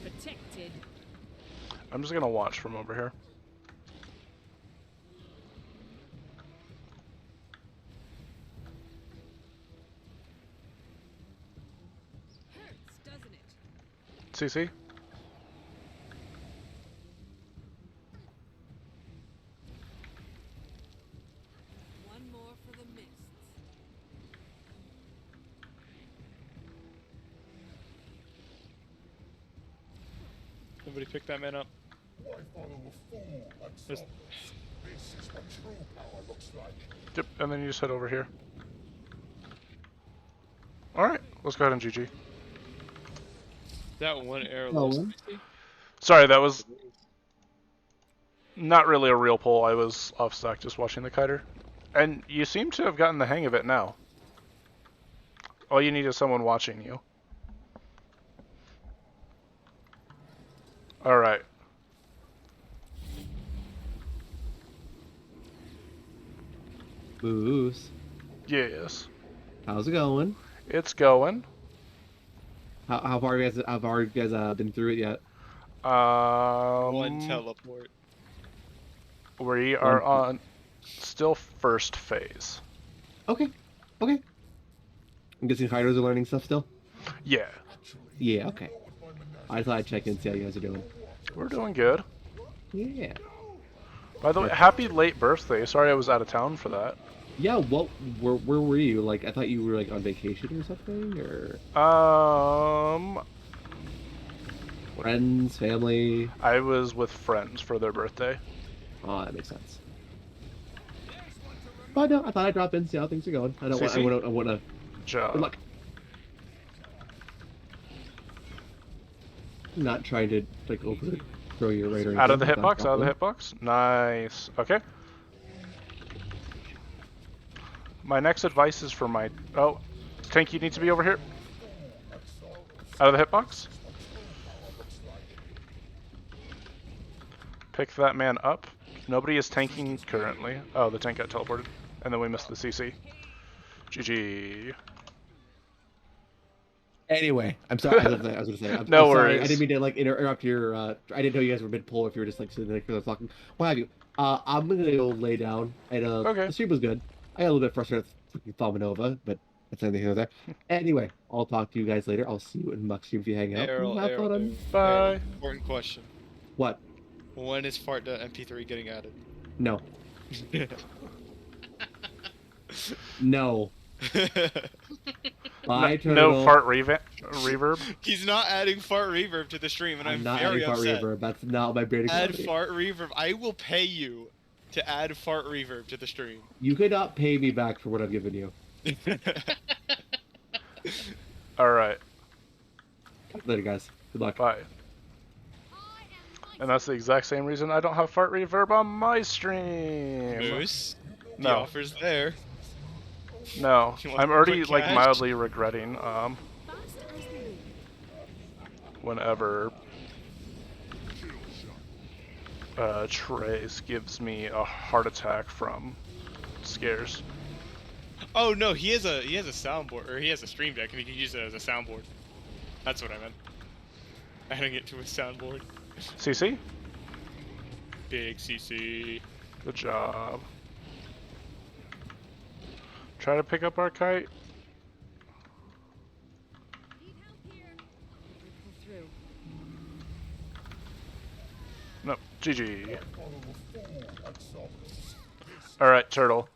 Protected. I'm just gonna watch from over here. Hurts, doesn't it? CC? One more for the mists. Somebody pick that man up. Why follow a fool like Just- Solus? This is what true power looks like. Yep, and then you just head over here. Alright, let's go ahead and GG. That one arrow Oh, looks one? crazy. Sorry, that was not really a real pull. I was off stack just watching the kiter. And you seem to have gotten the hang of it now. All you need is someone watching you. Alright. Moose. Yes. How's it going? It's going. How far have you guys been through it yet? One Um, teleport. we are on still first phase. Okay. Okay. I'm guessing fighters are learning stuff still? Yeah, Yeah, okay. I thought I'd check in and see how you guys are doing. we're doing good. Yeah. By the way, happy late birthday. Sorry I was out of town for that. Yeah, where were you? Like, I thought you were, like, on vacation or something? Or friends, family? I was with friends for their birthday. Oh, that makes sense. But no, I thought I'd drop in, see how things are going. I don't want, CC? I want to... Job. Good luck. Not trying to, like, overthrow your right or Out of the anything, hitbox, but out of the drop hitbox. Nice. Okay. My next advice is for my... Oh, Tank, you need to be over here. Out of the hitbox. Pick that man up. Nobody is tanking currently. Oh, the tank got teleported. And then we missed the CC. GG. in. Anyway, I'm sorry. I was gonna say. I'm No sorry. I worries. didn't mean to like interrupt your. I didn't know you guys were mid pull if you were just like sitting there for talking. What have you? I'm gonna go lay down. And Okay. the stream was good. I got a little bit frustrated with freaking Falmanova, but That's anything there. Anyway, I'll talk to you guys later. I'll see you in Muckstream if you hang out. Errol, Have Errol, fun. Errol, Bye. Errol, important question. What? When is fart.mp3 getting added? No. No. Bye, No Turtle. fart reverb. He's not adding fart reverb to the stream, and I'm not very adding fart upset. reverb. That's not my bearded Add quality. fart reverb. I will pay you to add fart reverb to the stream. You could not pay me back for what I've given you. All right. Later, guys. Good luck. Bye. And that's the exact same reason I don't have fart reverb on my stream. Moose, the No. offer's there. No, You want I'm to already put like cash? mildly regretting Fast as the wind. whenever Trace gives me a heart attack from scares. Oh no, he has a soundboard, or he has a stream deck, and he can use it as a soundboard. That's what I meant. Adding it to a soundboard. CC, Big CC. good job. Try to pick up our kite. Need help here. Pull through. No, GG. Alright, Turtle.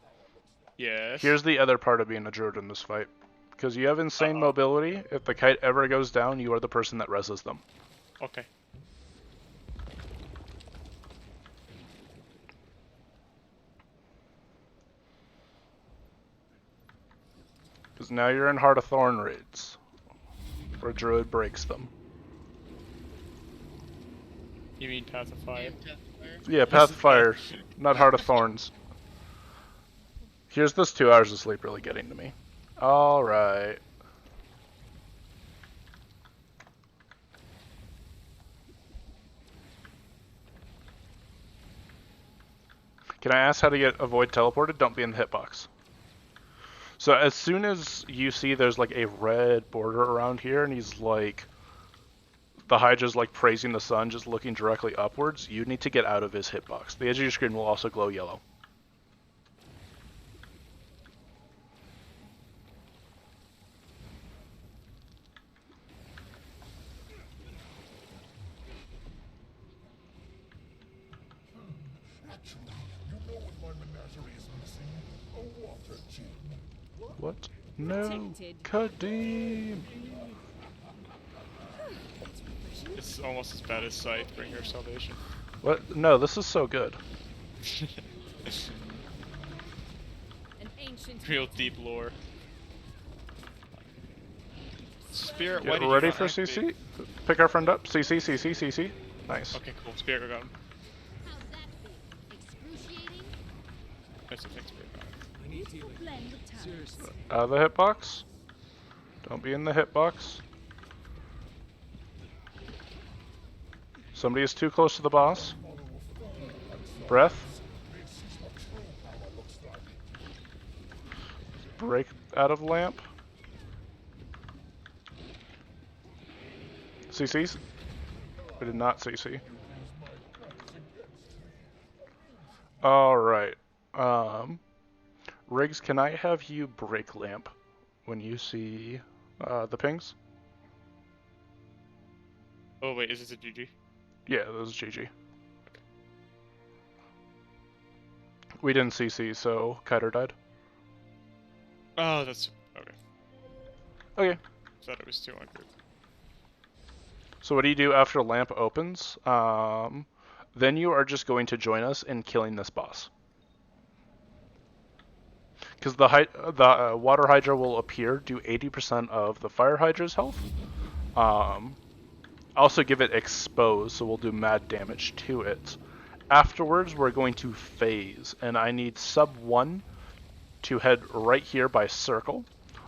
Yes. Here's the other part of being a druid in this fight. Because you have insane mobility, if the kite ever goes down, you are the person that reses them. Okay. Because now you're in Heart of Thorn raids, where druid breaks them. You mean Path of Fire? Yeah, Path of Fire, not Heart of Thorns. Here's this 2 hours of sleep really getting to me. Alright. Can I ask how to get avoid teleported? Don't be in the hitbox. So as soon as you see there's like a red border around here and he's like, the Hydra's like praising the sun, just looking directly upwards, you need to get out of his hitbox. The edge of your screen will also glow yellow. Actually, you know what my menagerie is missing? A water gem. What? No, Protected. Kadim. It's almost as bad as Sight, Bringer of Salvation. What? No, this is so good. An ancient. Real deep lore. Spirit, why Get did you ready not for activate- CC? Pick our friend up. CC, CC, CC. Nice. Okay, cool. Spirit got him. How's that feel? Excruciating? Nice to think Spirit got him. I need healing. Blend with time. Seriously. Out of the hitbox. Don't be in the hitbox. Somebody is too close to the boss. Breath. Break out of lamp. CCs? We did not CC. Alright. Riggs, can I have you break lamp when you see the pings? Oh wait, is this a GG? Yeah, this is GG. We didn't CC, so Kiter died. Oh, that's okay. Okay. Thought it was too accurate. So what do you do after lamp opens? Then you are just going to join us in killing this boss. Because the water hydra will appear, do 80% of the fire hydra's health. Also give it exposed, so we'll do mad damage to it. Afterwards, we're going to phase, and I need sub 1 to head right here by circle.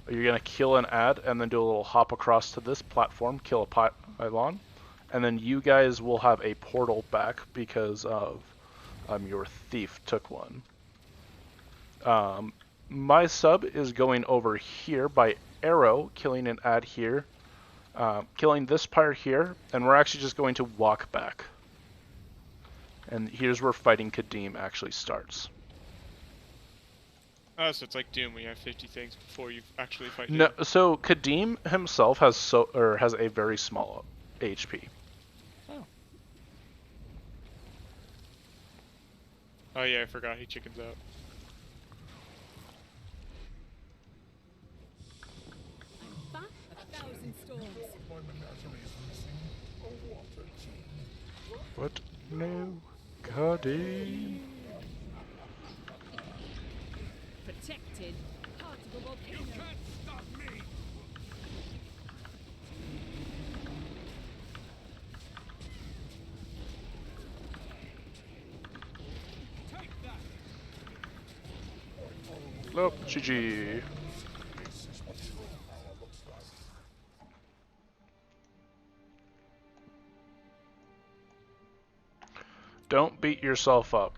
You're going to kill an ad, and then do a little hop across to this platform, kill a pylon, and then you guys will have a portal back because of your thief took one. My sub is going over here by arrow, killing an ad here, killing this part here, and we're actually just going to walk back. And here's where fighting Kadim actually starts. Oh, so it's like Doom, where you have 50 things before you actually fight Doom. No, so Kadim himself has has a very small HP. Oh yeah, I forgot he chickens out. I'm back 1,000 storms. My menagerie is missing a water gem. What? No, Kadim. Protected. Part of the volcano. Stop me! Take that! Nope, GG. Don't beat yourself up.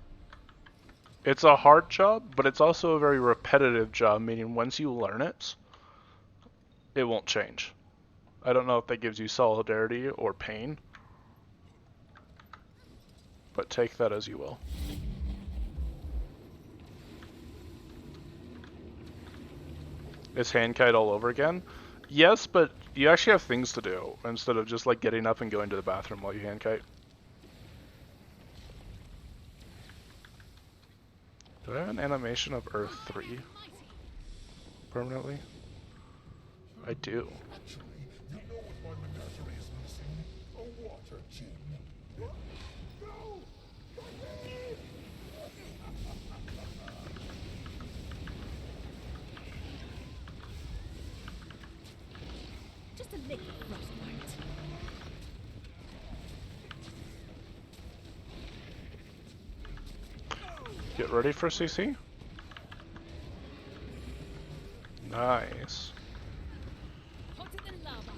It's a hard job, but it's also a very repetitive job, meaning once you learn it, it won't change. I don't know if that gives you solidarity or pain, but take that as you will. Is hand kite all over again? Yes, but you actually have things to do instead of just like getting up and going to the bathroom while you hand kite. Do I have an animation of Earth 3 permanently? I do. Actually, you know what my menagerie is missing? A water gem. No! Just a lick of frostbite. Get ready for CC. Nice. Hotter than lava.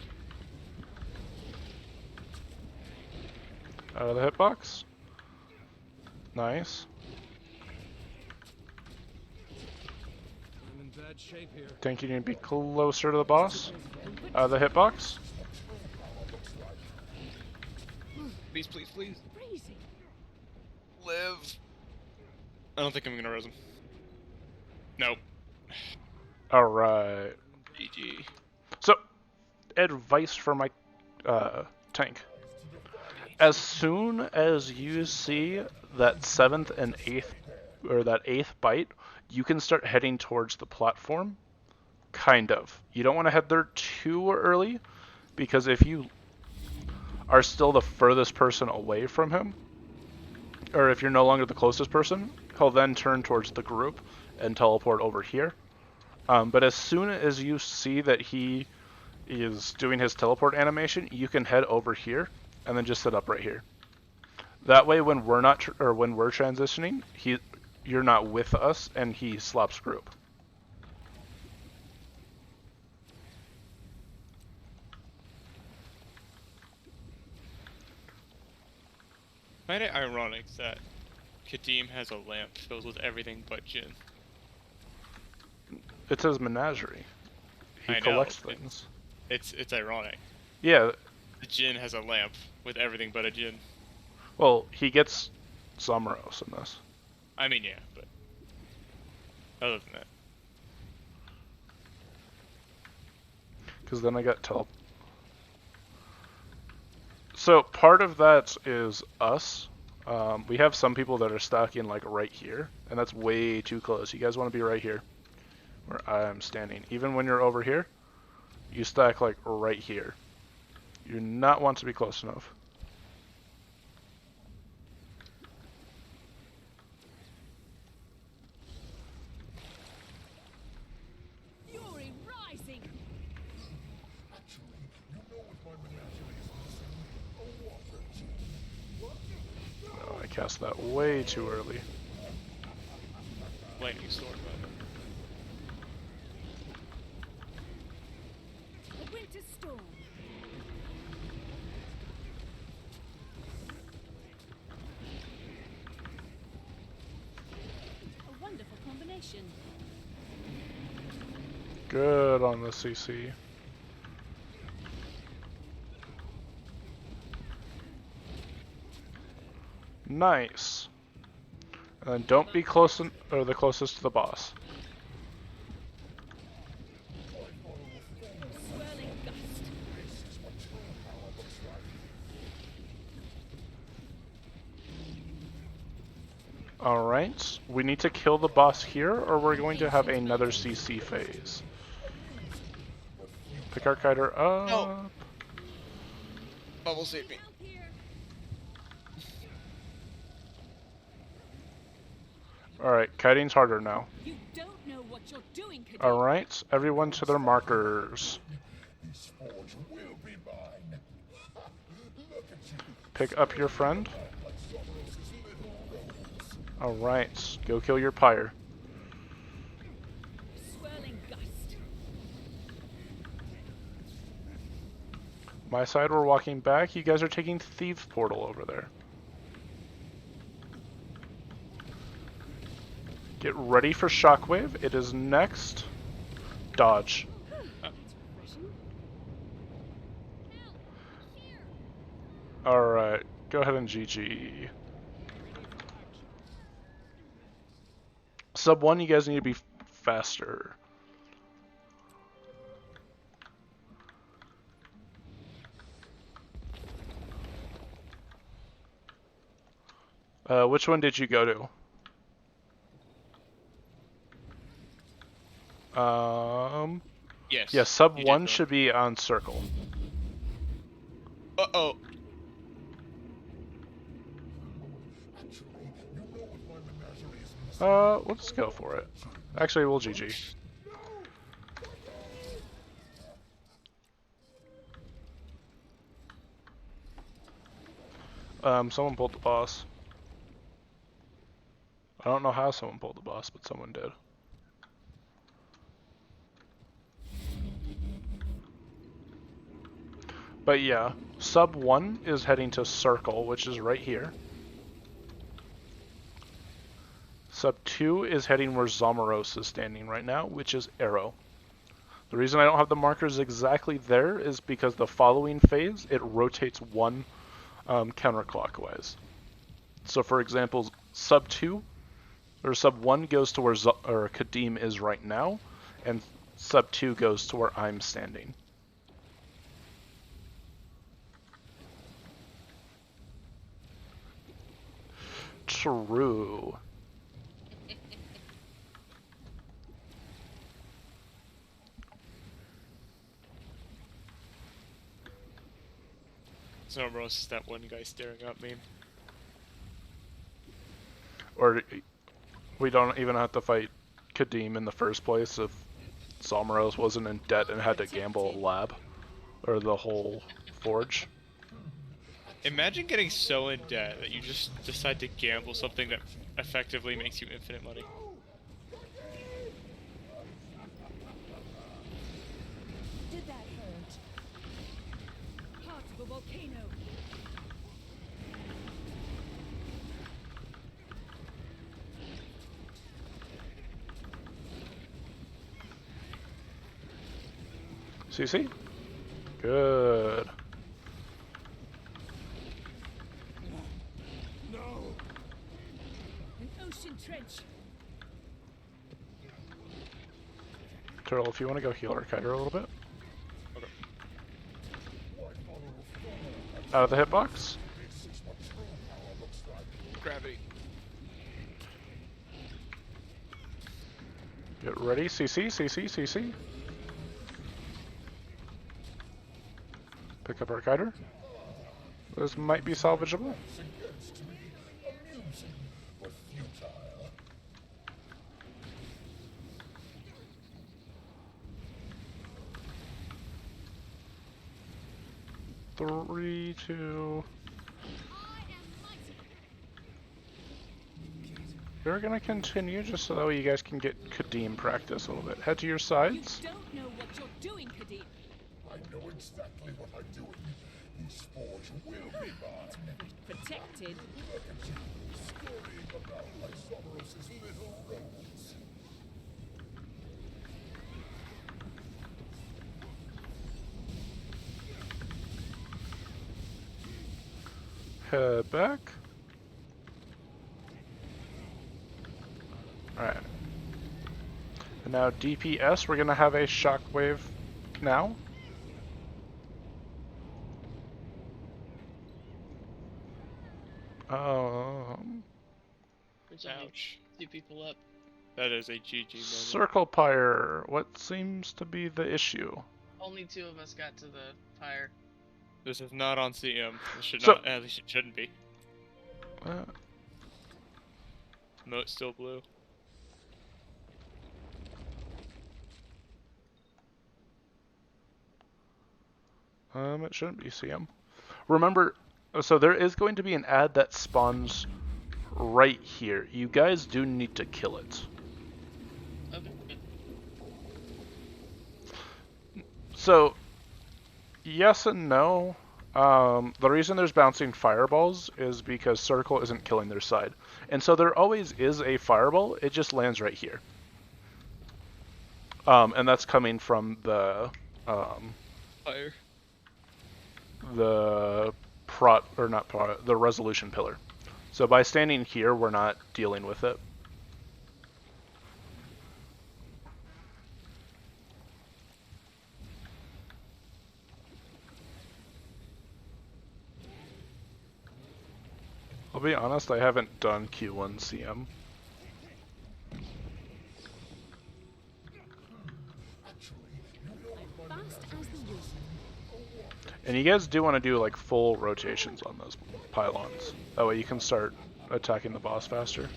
Out of the hitbox. Nice. I'm in bad shape here. Think you need to be closer to the boss. Out of the hitbox. Please, please, please. Freezing. Live. I don't think I'm gonna res him. Nope. Alright. GG. So, advice for my tank. As soon as you see that 7th and 8th, or that 8th bite, you can start heading towards the platform. Kind of. You don't want to head there too early, because if you are still the furthest person away from him, or if you're no longer the closest person, he'll then turn towards the group and teleport over here. But as soon as you see that he is doing his teleport animation, you can head over here and then just sit up right here. That way, when we're not when we're transitioning, you're not with us and he slaps group. Find it ironic that Kadim has a lamp filled with everything but Jin. It's his menagerie. He I know, collects things. It's ironic. Yeah. The Jin has a lamp with everything but a Jin. Well, he gets Zamaros in this. I mean, yeah, but other than that, Because then I got tele. So part of that is us. We have some people that are stacking like right here, and that's way too close. You guys want to be right here, where I'm standing. Even when you're over here, you stack like right here. You do not want to be close enough. Fury rising. Actually, you know what my menagerie is missing? A water gem. Oh, I cast that way too early. lightning storm. The winter storm. A wonderful combination. Good on the CC. Nice. And then don't be close or the closest to the boss. Alright, we need to kill the boss here, or we're going to have another CC phase. Pick our kiter up. No. Bubble save me. Help here. Alright, kiting's harder now. You don't know what you're doing, Kadir. Alright, everyone to their markers. This forge will be mine. Look at you, Pick up your friend. like Someros's little rose. Alright, go kill your pyre. Swirling gust. My side, we're walking back. You guys are taking Thieves Portal over there. Get ready for Shockwave. It is next. Dodge. Refreshing. Alright, go ahead and GG. Sub 1, you guys need to be faster. Which one did you go to? Yes. Yeah, sub you did 1 go. should be on circle. Uh-oh. Actually, you know what my menagerie is missing. Let's go for it. Actually, we'll GG. Someone pulled the boss. I don't know how someone pulled the boss, but someone did. But yeah, sub 1 is heading to circle, which is right here. Sub 2 is heading where Zomeros is standing right now, which is arrow. The reason I don't have the markers exactly there is because the following phase, it rotates one counterclockwise. So for example, sub 2 or sub 1 goes to where Kadim is right now, and sub 2 goes to where I'm standing. True. Zomeros is that one guy staring at me. Or we don't even have to fight Kadim in the first place if Zomeros wasn't in debt and had to gamble a lab. Or the whole forge. Imagine getting so in debt that you just decide to gamble something that effectively makes you infinite money. Did that hurt? Heart of a volcano. CC? Good. An ocean trench. Turtle, if you want to go heal our kiter a little bit. Okay. Out of the hitbox. This is what true power looks like. Gravity. Get ready. CC, CC, CC. Pick up our kiter. This might be salvageable. Against me, amusing but futile. 3, 2. We're gonna continue just so that way you guys can get Kadim practice a little bit. Head to your You sides. don't know what you're doing, Kadir. I know exactly what I'm doing. This forge will be mine. Protected. Look at you, scurrying about like Someros's little rose. Head back. Alright. And now DPS, we're gonna have a shockwave now. Which only Ouch. 2 people up. That is a GG moment. Circle pyre. What seems to be the issue? Only 2 of us got to the fire. This is not on CM. This should So- not. At least it shouldn't be. Moat still blue. It shouldn't be CM. Remember, so there is going to be an ad that spawns right here. You guys do need to kill it. Okay. So, yes and no. The reason there's bouncing fireballs is because Circle isn't killing their side. And so there always is a fireball, it just lands right here. And that's coming from the Fire. the the resolution pillar. So by standing here, we're not dealing with it. I'll be honest, I haven't done Q1 CM. Fast as the wind. And you guys do want to do like full rotations on those pylons. That way you can start attacking the boss faster.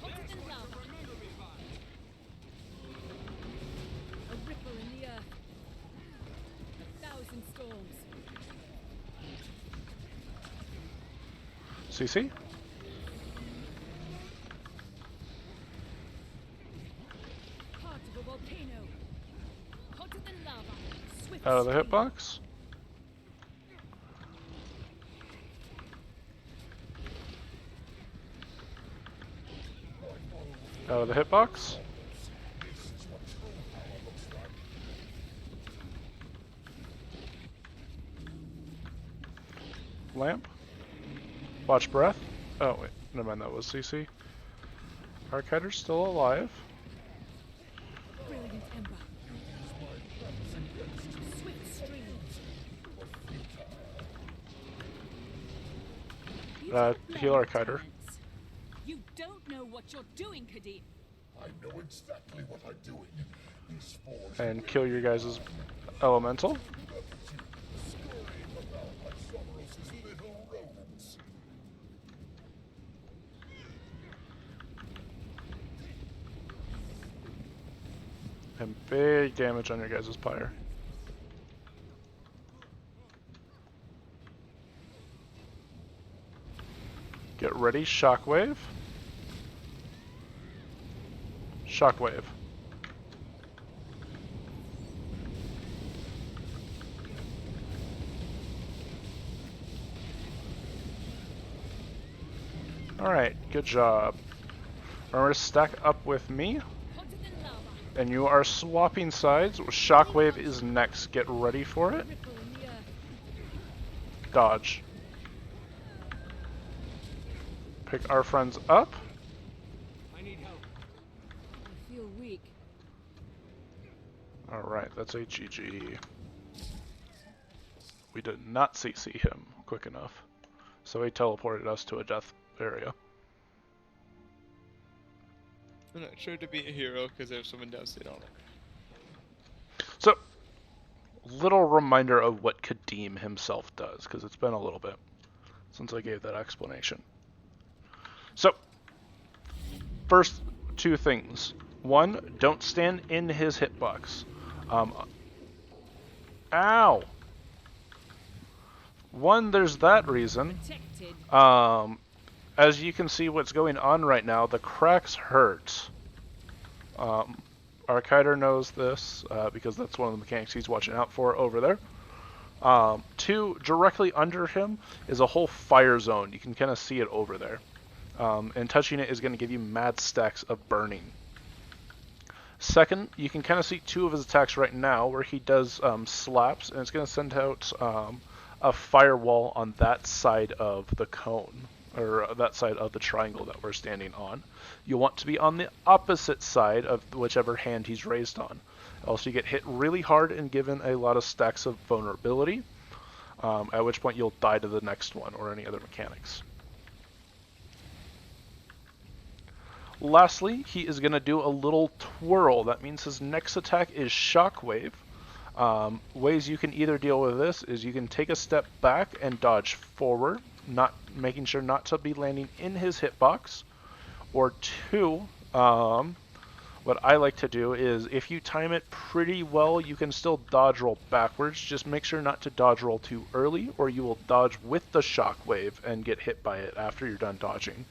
Hotter than lava. A ripple in the earth. 1,000 storms. CC? Heart of a volcano. Hotter than lava. Swift Out of the stream. hitbox. Out of the hitbox. Lamp. Watch breath. Oh wait, never mind, that was CC. Archider's still alive. Brilliant ember. Swift stream. These are Heal plain Archider. talents. You don't know what you're doing, Kadim. I know exactly what I'm doing. These spores And kill your guys' elemental. scurrying about like Someros's little rodents. And big damage on your guys' pyre. Get ready, shockwave. Shockwave. Alright, good job. Remember to stack up with me. Hotter than lava. And you are swapping sides. Shockwave is next. Get ready for it. Ripple in the earth. Dodge. Pick our friends up. I need help. I feel weak. Alright, that's a GG. We did not CC him quick enough. So he teleported us to a death area. I'm not sure to be a hero because there's someone downstairs on it. So, little reminder of what Kadim himself does, because it's been a little bit since I gave that explanation. So, first two things. One, don't stand in his hitbox. Ow! One, there's that reason. Protected. As you can see what's going on right now, the cracks hurt. Archider knows this, because that's one of the mechanics he's watching out for over there. Two, directly under him is a whole fire zone. You can kind of see it over there. And touching it is going to give you mad stacks of burning. Second, you can kind of see two of his attacks right now where he does slaps, and it's going to send out a firewall on that side of the cone, or that side of the triangle that we're standing on. You want to be on the opposite side of whichever hand he's raised on. Else you get hit really hard and given a lot of stacks of vulnerability, at which point you'll die to the next one or any other mechanics. Lastly, he is going to do a little twirl. That means his next attack is Shockwave. Ways you can either deal with this is you can take a step back and dodge forward, not making sure not to be landing in his hitbox. Or two, what I like to do is if you time it pretty well, you can still dodge roll backwards. Just make sure not to dodge roll too early, or you will dodge with the Shockwave and get hit by it after you're done dodging.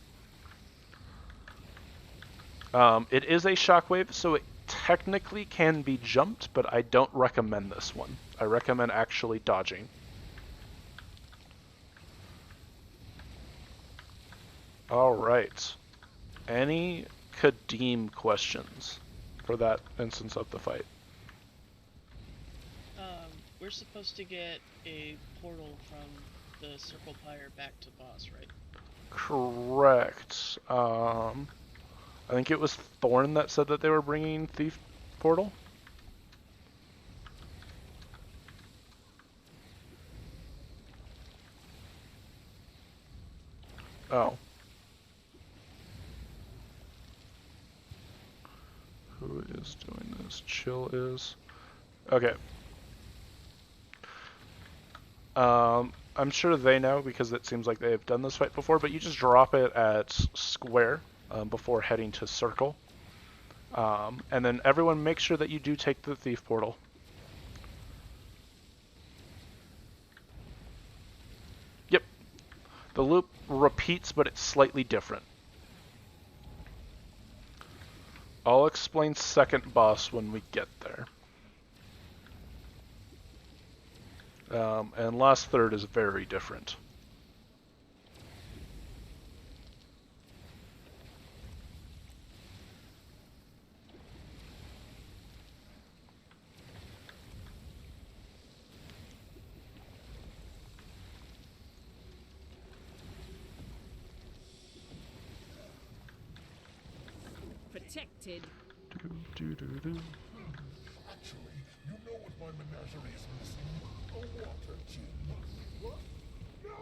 It is a Shockwave, so it technically can be jumped, but I don't recommend this one. I recommend actually dodging. Alright. Any Kadim questions for that instance of the fight? We're supposed to get a portal from the Circle Pyre back to boss, right? Correct. I think it was Thorn that said that they were bringing Thief Portal. Oh. Who is doing this? Chill is. Okay. I'm sure they know because it seems like they've done this fight before, but you just drop it at square before heading to circle. And then everyone make sure that you do take the Thief Portal. Yep. The loop repeats, but it's slightly different. I'll explain second boss when we get there. And last third is very different. Protected. Actually, you know what my menagerie is missing? A water gem. What? No!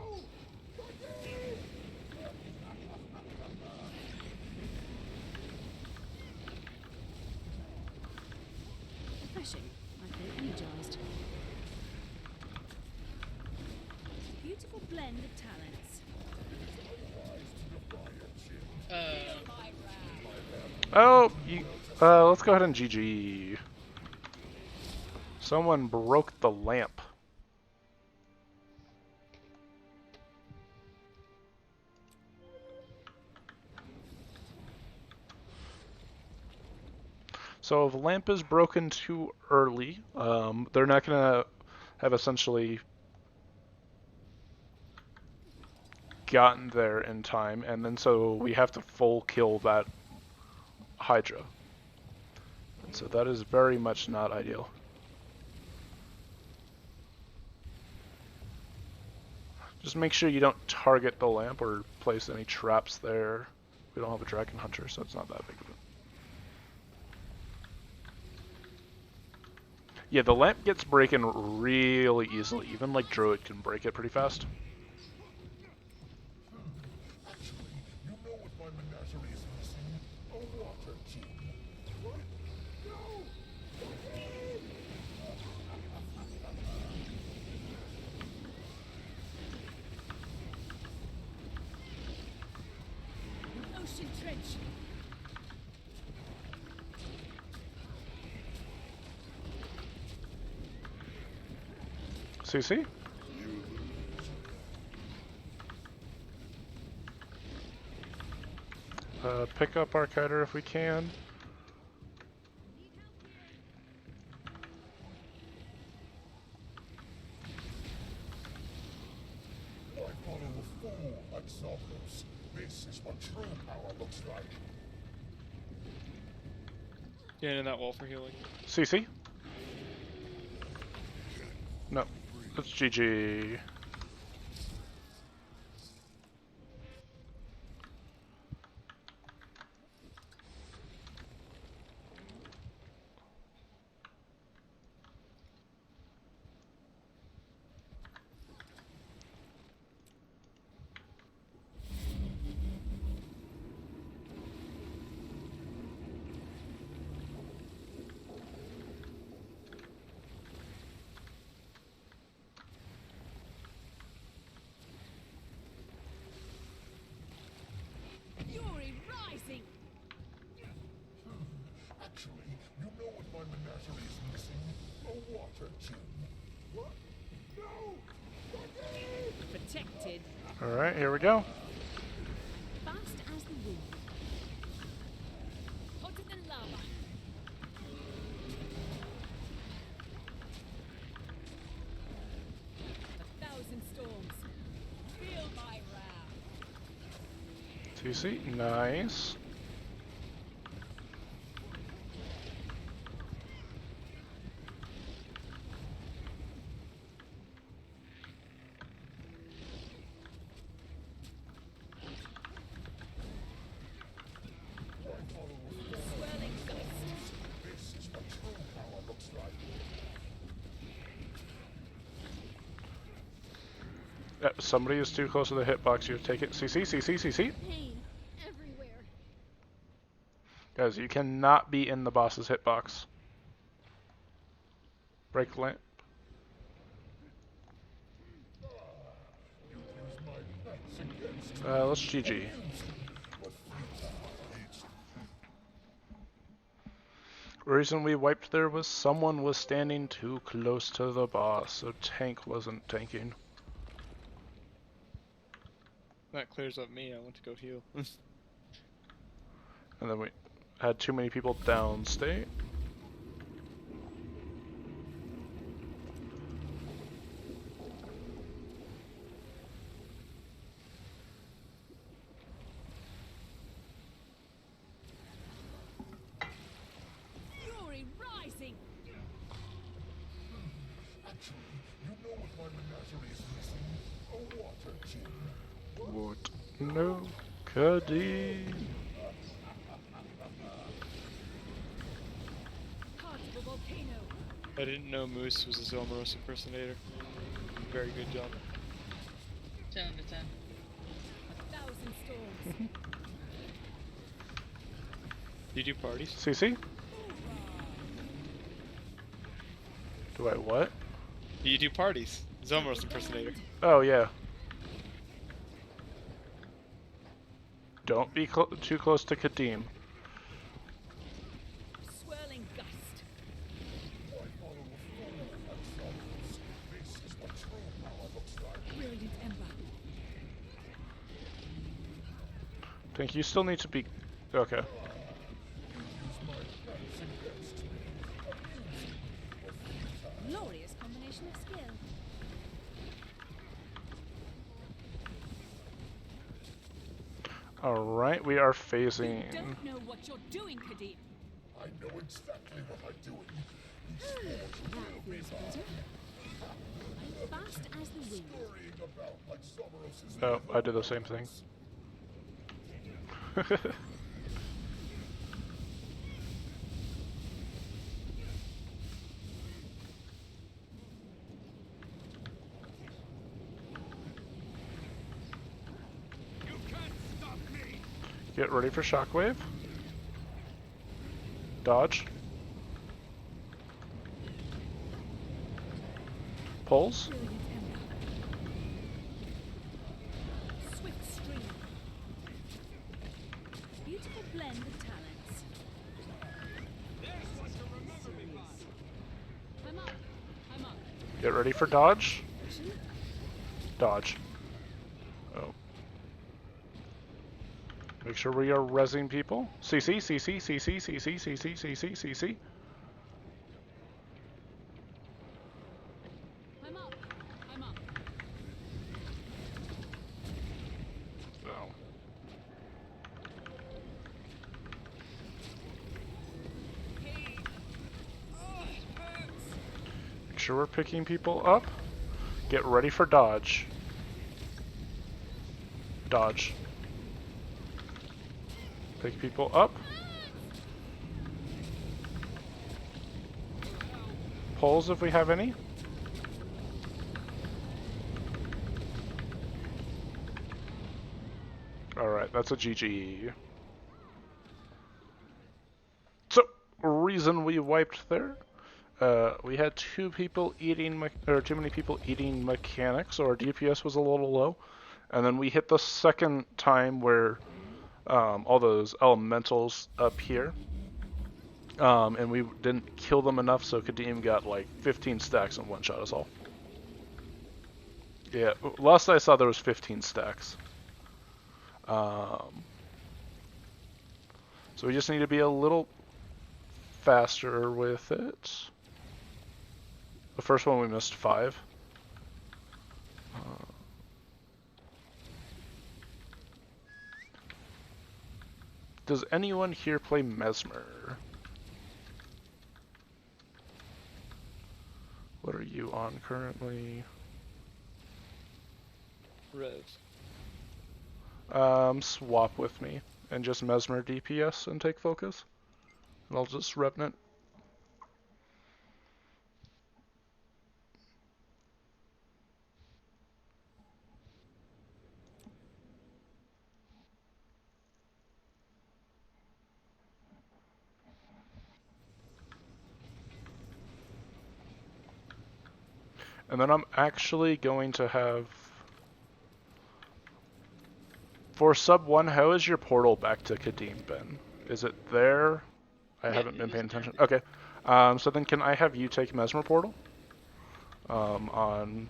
Refreshing. I feel energized. Beautiful blend of talents. Oh, let's go ahead and GG. Someone broke the lamp. So if a lamp is broken too early, they're not going to have essentially gotten there in time, and then so we have to full kill that Hydra. And so that is very much not ideal. Just make sure you don't target the lamp or place any traps there. We don't have a Dragon Hunter, so it's not that big of it. Yeah, the lamp gets breaking really easily. Even like Druid can break it pretty fast. Actually, you know what my menagerie is missing? A water gem. What? No! Ocean trench. CC? Pick up Archider if we can. I follow a fool like Zombies. This is what true power looks like. Yeah, in that wall for healing. CC? No. That's GG. menagerie is missing a water gem. What? No! Protected. Alright, here we go. Fast as the wind. Hotter than lava. A thousand storms. Feel my wrath. CC, nice. Swirling gust. This is what true power looks like. Somebody is too close to the hitbox. You take it. CC, CC, CC. Pain everywhere. Guys, you cannot be in the boss's hitbox. Break lamp. Let's GG. Reason we wiped there was someone was standing too close to the boss, so tank wasn't tanking. That clears up me. I want to go heal. And then we had too many people downstate. Fury rising. Actually, you know what my menagerie is missing? A water gem. What? No. Kadim. Heart of a volcano. I didn't know Moose was a Zelmaros impersonator. Very good job. 10 out of 10. A thousand storms. Do you do parties? CC? Do I what? Do you do parties? Zelmaros impersonator. Oh, yeah. Don't be too close to Kadim. Swirling gust. This is what true power looks like. Brilliant ember. Think you still need to be... Okay. Glorious combination of skill. Alright, we are phasing. You don't know what you're doing, Kadim. I know exactly what I'm doing. That feels better. Fast as the wind. Scurrying about like Zelmaros' Oh, I did the same thing. You can't stop me! Get ready for shockwave. Dodge. Pulls. Brilliant ember. Swift stream. Beautiful blend of talents. There's what to remember me by. I'm up. I'm up. Get ready for dodge. Dodge. Oh. Make sure we are rezzing people. CC, CC, CC, CC, CC, CC, CC. I'm up. I'm up. Oh. Hey. Oh, it hurts. Make sure we're picking people up. Get ready for dodge. Dodge. Pick people up. Pulls if we have any. Alright, that's a GG. So, reason we wiped there. We had too many people eating mechanics, so our DPS was a little low. And then we hit the second time where all those elementals up here. And we didn't kill them enough, so Kadim got like 15 stacks and one-shot us all. Yeah, last I saw there was 15 stacks. So we just need to be a little faster with it. The first one we missed 5. Does anyone here play Mesmer? What are you on currently? Revs. Swap with me and just Mesmer DPS and take focus. And I'll just Revenant. And then I'm actually going to have... For sub 1, how is your portal back to Kadim, Ben? Is it there? I haven't been paying attention. Okay. So then can I have you take Mesmer portal? On...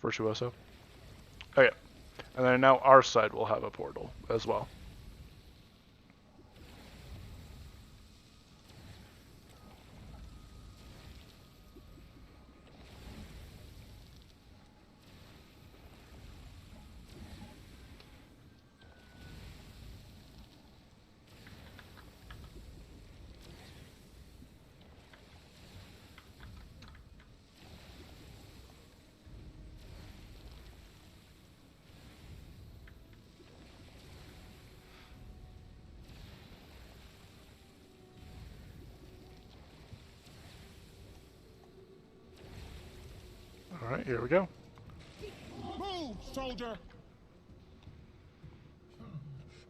Virtuoso? Okay. And then now our side will have a portal as well. Alright, here we go. Move, soldier!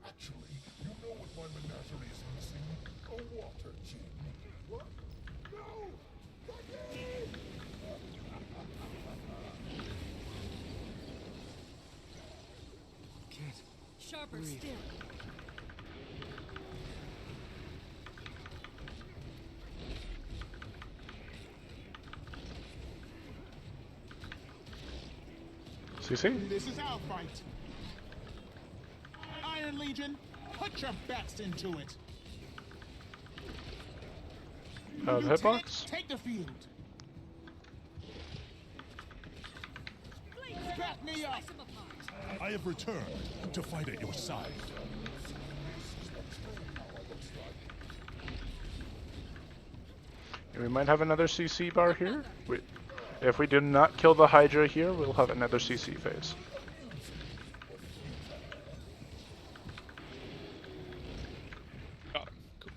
Actually, you know what my menagerie is missing? A water gin. What? No! Sharper still. CC? This is our fight. Iron Legion, put your best into it. The hitbox? Take the field. Back me up. I have returned to fight at your side. We might have another CC bar here. If we do not kill the Hydra here, we'll have another CC phase. Got him. Cool.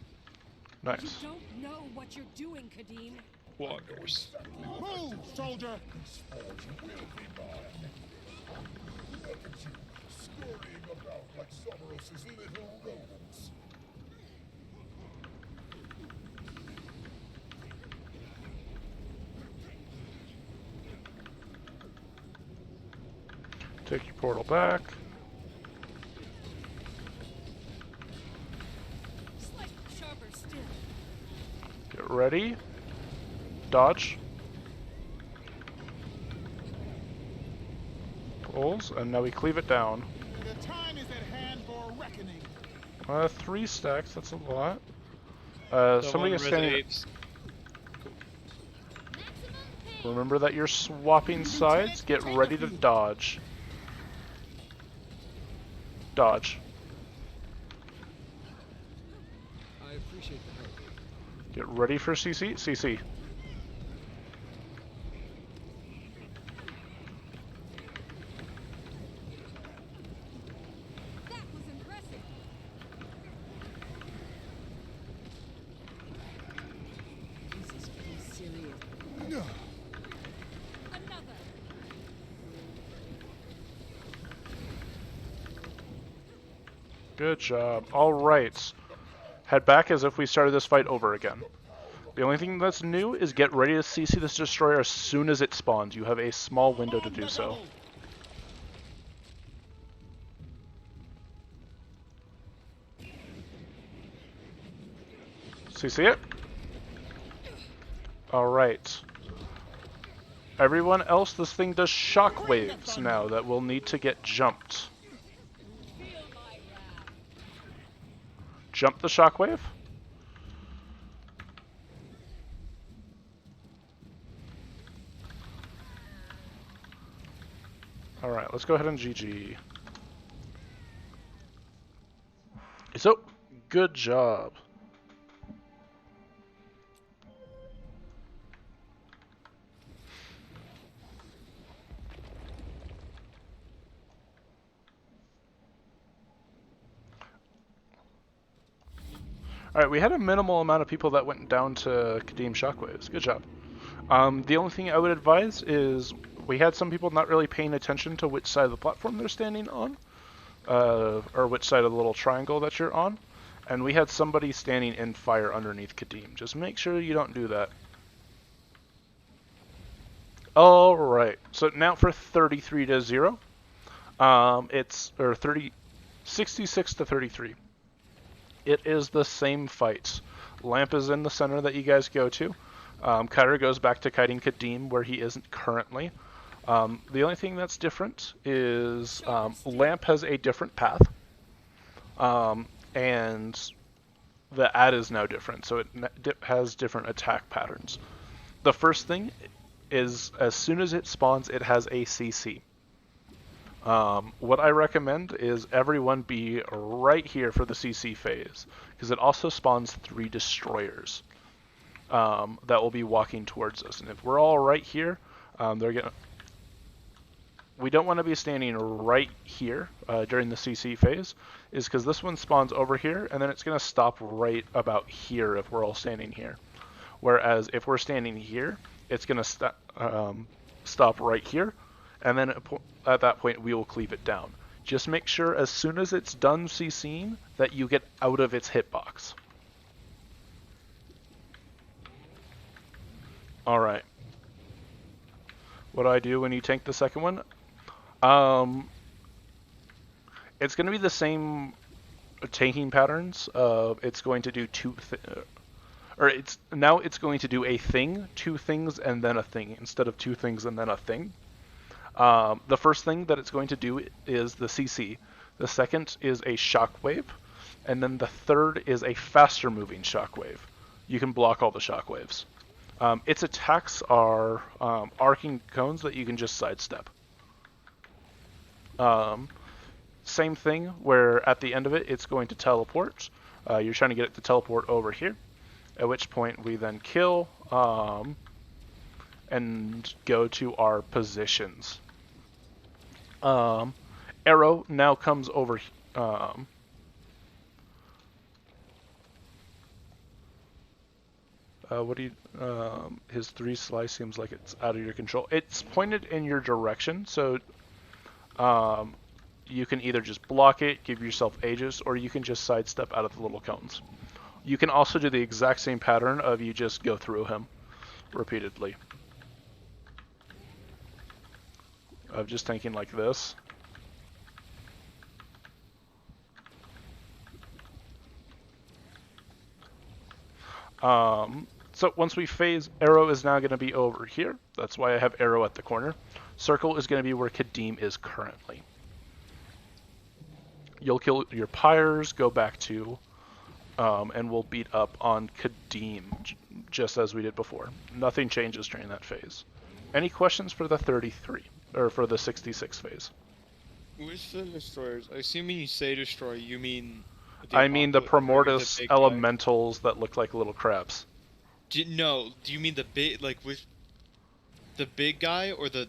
Nice. You don't know what you're doing, Kadim. Walkers. Move, soldier. Look at you, scurrying about like Someros's little rodents. Take your portal back. Slight sharper still. Get ready. Dodge. Pulls, and now we cleave it down. The time is at hand for reckoning. 3 stacks, that's a lot. The Somebody one is standing. resonates. Remember that you're swapping sides. Get ready to dodge. Dodge. I appreciate the help. Get ready for CC. CC. That was impressive. This is pretty serious. Another. Good job. Alright. Head back as if we started this fight over again. The only thing that's new is get ready to CC this destroyer as soon as it spawns. You have a small window to do so. So you see it? Alright. Everyone else, this thing does shockwaves now that will need to get jumped. Jump the shockwave. Alright, let's go ahead and GG. So, good job. Alright, we had a minimal amount of people that went down to Kadim Shockwaves. Good job. The only thing I would advise is we had some people not really paying attention to which side of the platform they're standing on, or which side of the little triangle that you're on, and we had somebody standing in fire underneath Kadim. Just make sure you don't do that. Alright, so now for 33 to 0. It's, or 66 to 33. It is the same fight. Lamp is in the center that you guys go to. Kyra goes back to kiting Kadim where he isn't currently. The only thing that's different is Lamp has a different path. And the ad is now different, so it has different attack patterns. The first thing is as soon as it spawns, it has a CC. What I recommend is everyone be right here for the CC phase, because it also spawns 3 destroyers that will be walking towards us. And if we're all right here, we don't want to be standing right here during the CC phase, is because this one spawns over here, and then it's going to stop right about here if we're all standing here. Whereas if we're standing here, it's going to stop right here, and then at that point we will cleave it down. Just make sure as soon as it's done CCing that you get out of its hitbox. Alright. What do I do when you tank the second one? It's going to be the same tanking patterns. It's going to do now it's going to do a thing, 2 things, and then a thing, instead of 2 things and then a thing. The first thing that it's going to do is the CC. The second is a shockwave, and then the third is a faster moving shockwave. You can block all the shockwaves. Its attacks are arcing cones that you can just sidestep. Same thing where at the end of it, it's going to teleport. You're trying to get it to teleport over here, at which point we then kill and go to our positions. Arrow now comes over. What do you? His 3 slice seems like it's out of your control. It's pointed in your direction, so you can either just block it, give yourself Aegis, or you can just sidestep out of the little cones. You can also do the exact same pattern of you just go through him repeatedly. Of just tanking like this. So once we phase, Arrow is now going to be over here. That's why I have Arrow at the corner. Circle is going to be where Kadim is currently. You'll kill your pyres, go back to, and we'll beat up on Kadim, just as we did before. Nothing changes during that phase. Any questions for the 33, or for the 66 phase? With the destroyers, assuming you say destroy, you mean... I mean the Primordius big elementals that look like little crabs. Do you mean the big, like with the big guy, or the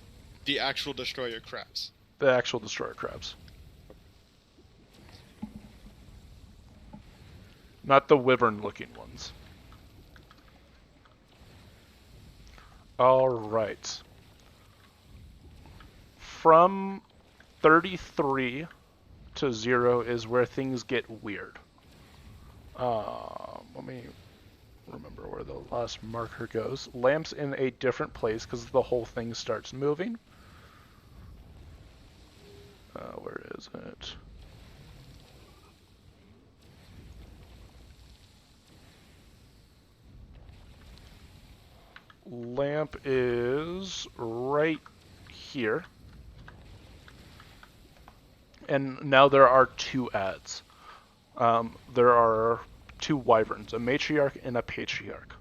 actual destroyer crabs? The actual destroyer crabs. Not the wyvern-looking ones. Alright. From 33 to 0 is where things get weird. Let me remember where the last marker goes. Lamp's in a different place because the whole thing starts moving. Where is it? Lamp is right here. And now there are 2 adds. There are 2 wyverns, a matriarch and a patriarch.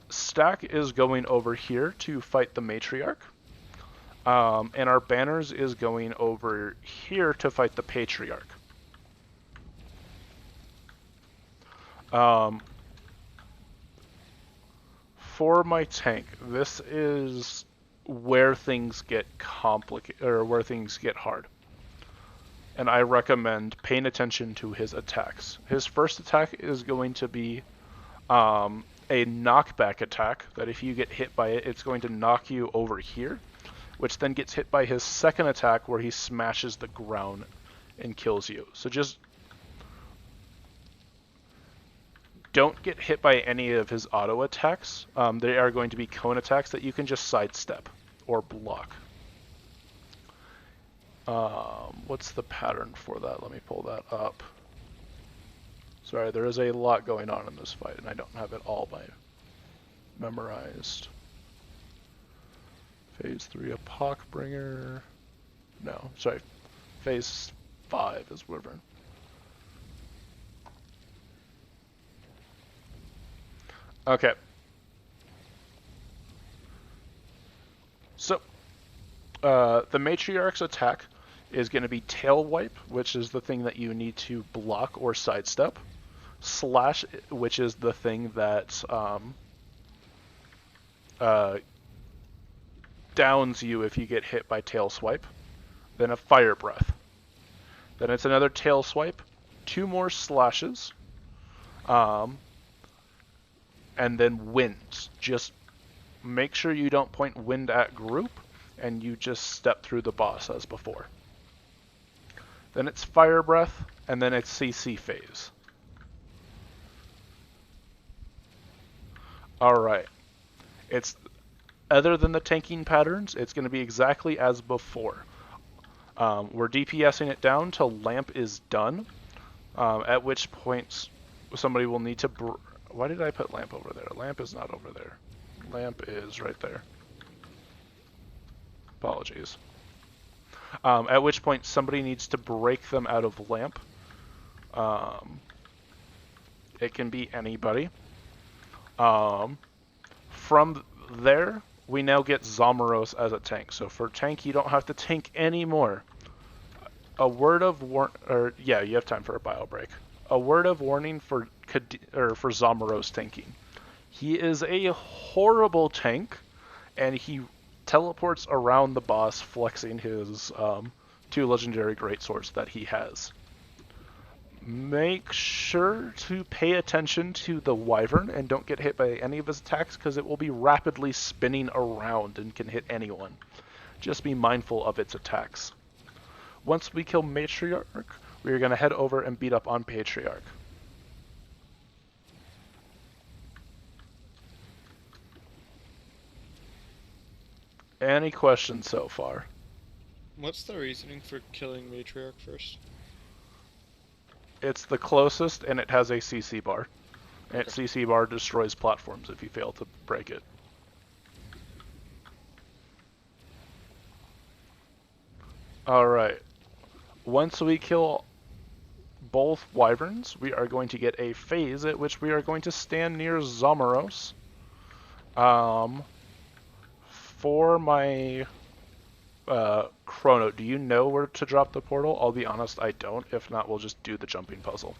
Stack is going over here to fight the matriarch. And our banners is going over here to fight the patriarch. For my tank, this is where things get complicated, or where things get hard. And I recommend paying attention to his attacks. His first attack is going to be a knockback attack, that if you get hit by it, it's going to knock you over here, which then gets hit by his second attack where he smashes the ground and kills you. So just don't get hit by any of his auto attacks. They are going to be cone attacks that you can just sidestep or block. What's the pattern for that? Let me pull that up. Sorry, there is a lot going on in this fight, and I don't have it all memorized. Phase 3 Epochbringer. No, sorry. Phase 5 is Wyvern. Okay. So, the Matriarch's attack is going to be Tail Wipe, which is the thing that you need to block or sidestep. Slash, which is the thing that downs you if you get hit by Tail Swipe. Then a Fire Breath. Then it's another Tail Swipe, 2 more slashes, and then Winds. Just make sure you don't point Wind at group, and you just step through the boss as before. Then it's Fire Breath, and then it's CC phase. Alright. It's, other than the tanking patterns, it's going to be exactly as before. We're DPSing it down till Lamp is done, at which point somebody will need to... Why did I put Lamp over there? Lamp is not over there. Lamp is right there. Apologies. At which point somebody needs to break them out of Lamp. It can be anybody. From there, we now get Zomeros as a tank. So for tank, you don't have to tank anymore. A word of yeah, you have time for a bio break. A word of warning for Zomeros tanking. He is a horrible tank, and he teleports around the boss, flexing his 2 legendary greatswords that he has. Make sure to pay attention to the Wyvern and don't get hit by any of his attacks, because it will be rapidly spinning around and can hit anyone. Just be mindful of its attacks. Once we kill Matriarch, we're going to head over and beat up on Patriarch. Any questions so far? What's the reasoning for killing Matriarch first? It's the closest, and it has a CC bar. And its CC bar destroys platforms if you fail to break it. Alright. Once we kill both Wyverns, we are going to get a phase at which we are going to stand near Zomeros. For my Chrono, do you know where to drop the portal? I'll be honest, I don't. If not, we'll just do the jumping puzzle.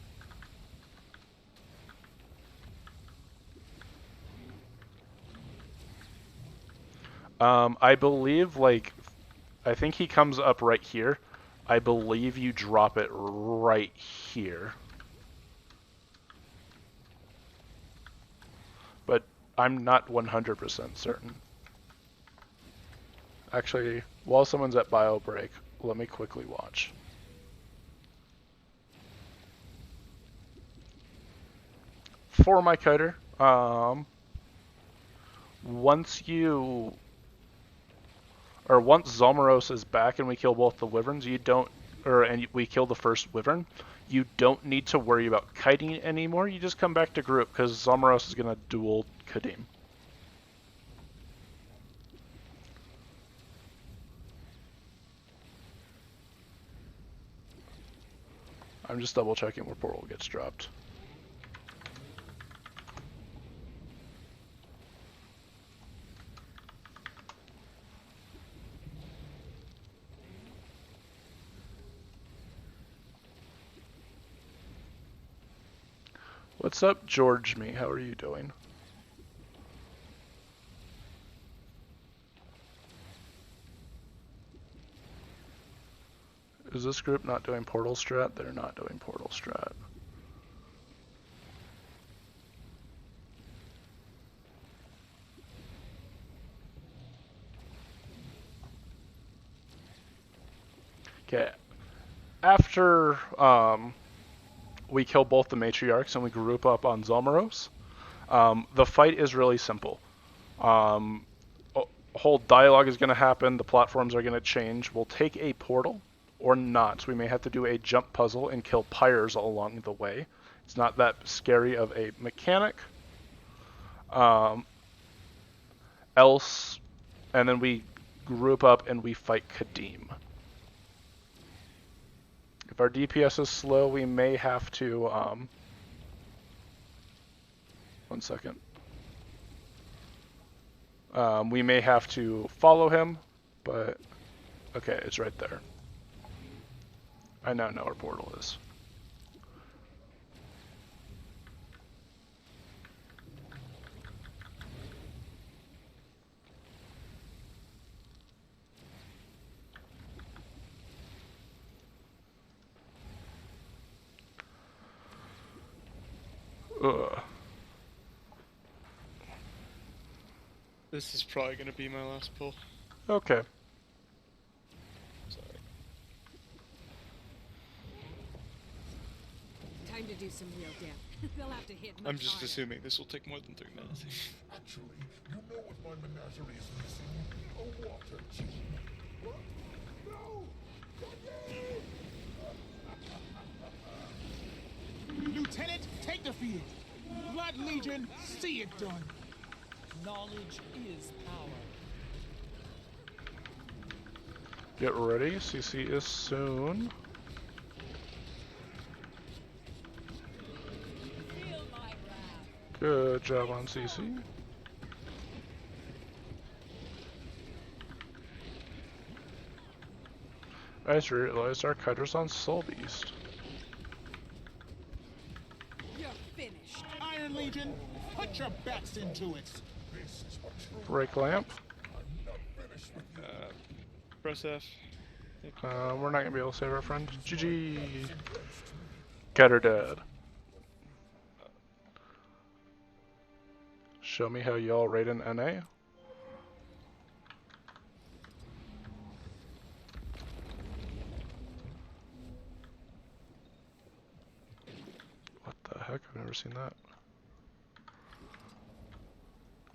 I believe, I think he comes up right here. I believe you drop it right here. But I'm not 100% certain. Actually, while someone's at bio break, let me quickly watch. For my coder, once Zomeros is back and we kill both the Wyverns, you don't and we kill the first wyvern, you don't need to worry about kiting anymore. You just come back to group because Zomaros is gonna duel Kadim. I'm just double checking where portal gets dropped. What's up, George me? How are you doing? Is this group not doing portal strat? They're not doing portal strat. Okay. After we kill both the matriarchs and we group up on Zomaros, the fight is really simple. A whole dialogue is going to happen. The platforms are going to change. We'll take a portal or not. We may have to do a jump puzzle and kill pyres along the way. It's not that scary of a mechanic. Else, and then we group up and we fight Kadim. If our DPS is slow, we may have to, 1 second. We may have to follow him, but, okay, it's right there. I now know where portal is. Ugh. This is probably gonna be my last pull. Okay. Sorry. Time to do some real damage. They'll have to hit much I'm just harder. assuming this will take more than 3 minutes. Actually, you know what my menagerie is missing? A water gene. What? No! Lieutenant, take the field. Blood Legion, see it done. Knowledge is power. Get ready, CC is soon. Good job on CC. I just realized our cutters on Soul Beast. You're finished. Iron Legion, put your backs into it. Break lamp. Press F. We're not gonna be able to save our friend. GG. Cutter dead. Show me how y'all rate an NA. What the heck? I've never seen that.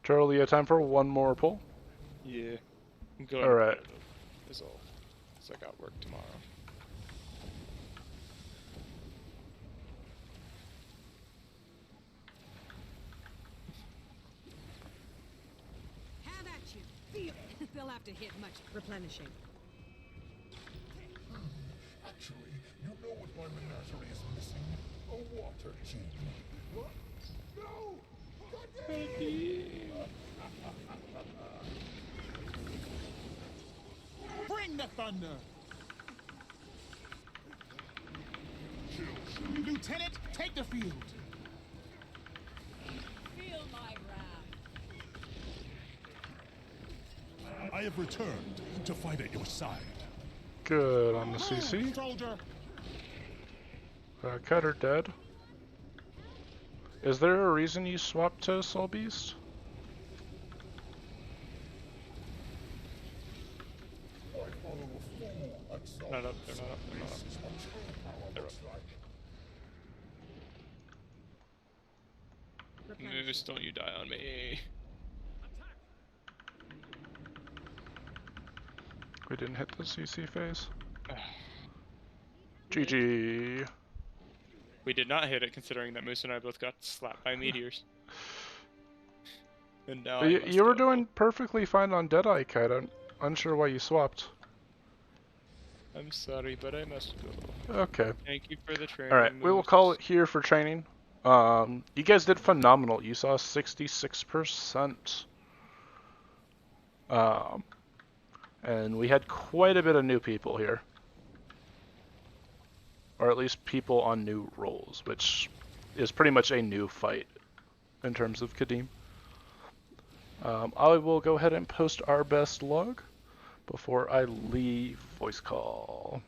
Charlie, you have time for one more pull? Yeah. I'm going Alright. Is all. So I got work tomorrow. Have at you. Feel. They'll have to hit much replenishing. Actually, you know what my menagerie is missing? A water gene. What? No! Bring the thunder. Lieutenant, take the field. Feel my wrath. I have returned to fight at your side. Good on the CC. Move, soldier. Cutter dead. Is there a reason you swapped to Soul Beast? Not up, they're not up, they're not up. They're up. Moose, don't you die on me. We didn't hit the CC phase. GG. We did not hit it, considering that Moose and I both got slapped by meteors. And now You, I must you were go. doing perfectly fine on Deadeye, Kite. I'm unsure why you swapped. I'm sorry, but I must go. Okay. Thank you for the training. Alright, we will Moose. call it here for training. You guys did phenomenal. You saw 66%. And we had quite a bit of new people here. Or at least people on new roles, which is pretty much a new fight in terms of Kadim. I will go ahead and post our best log before I leave voice call.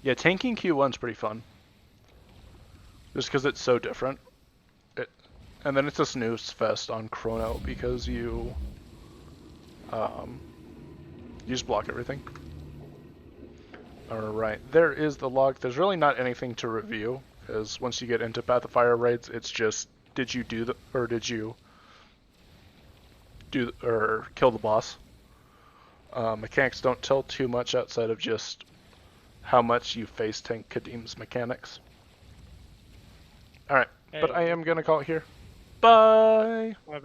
Yeah, tanking Q1's pretty fun. Just because it's so different. And then it's a snooze fest on Chrono because you just block everything. Alright, there is the log. There's really not anything to review, because once you get into Path of Fire raids, it's just, did you do the, or did you do, or kill the boss? Mechanics don't tell too much outside of just how much you face tank Kadim's mechanics. Alright, but I am gonna call it here. Bye!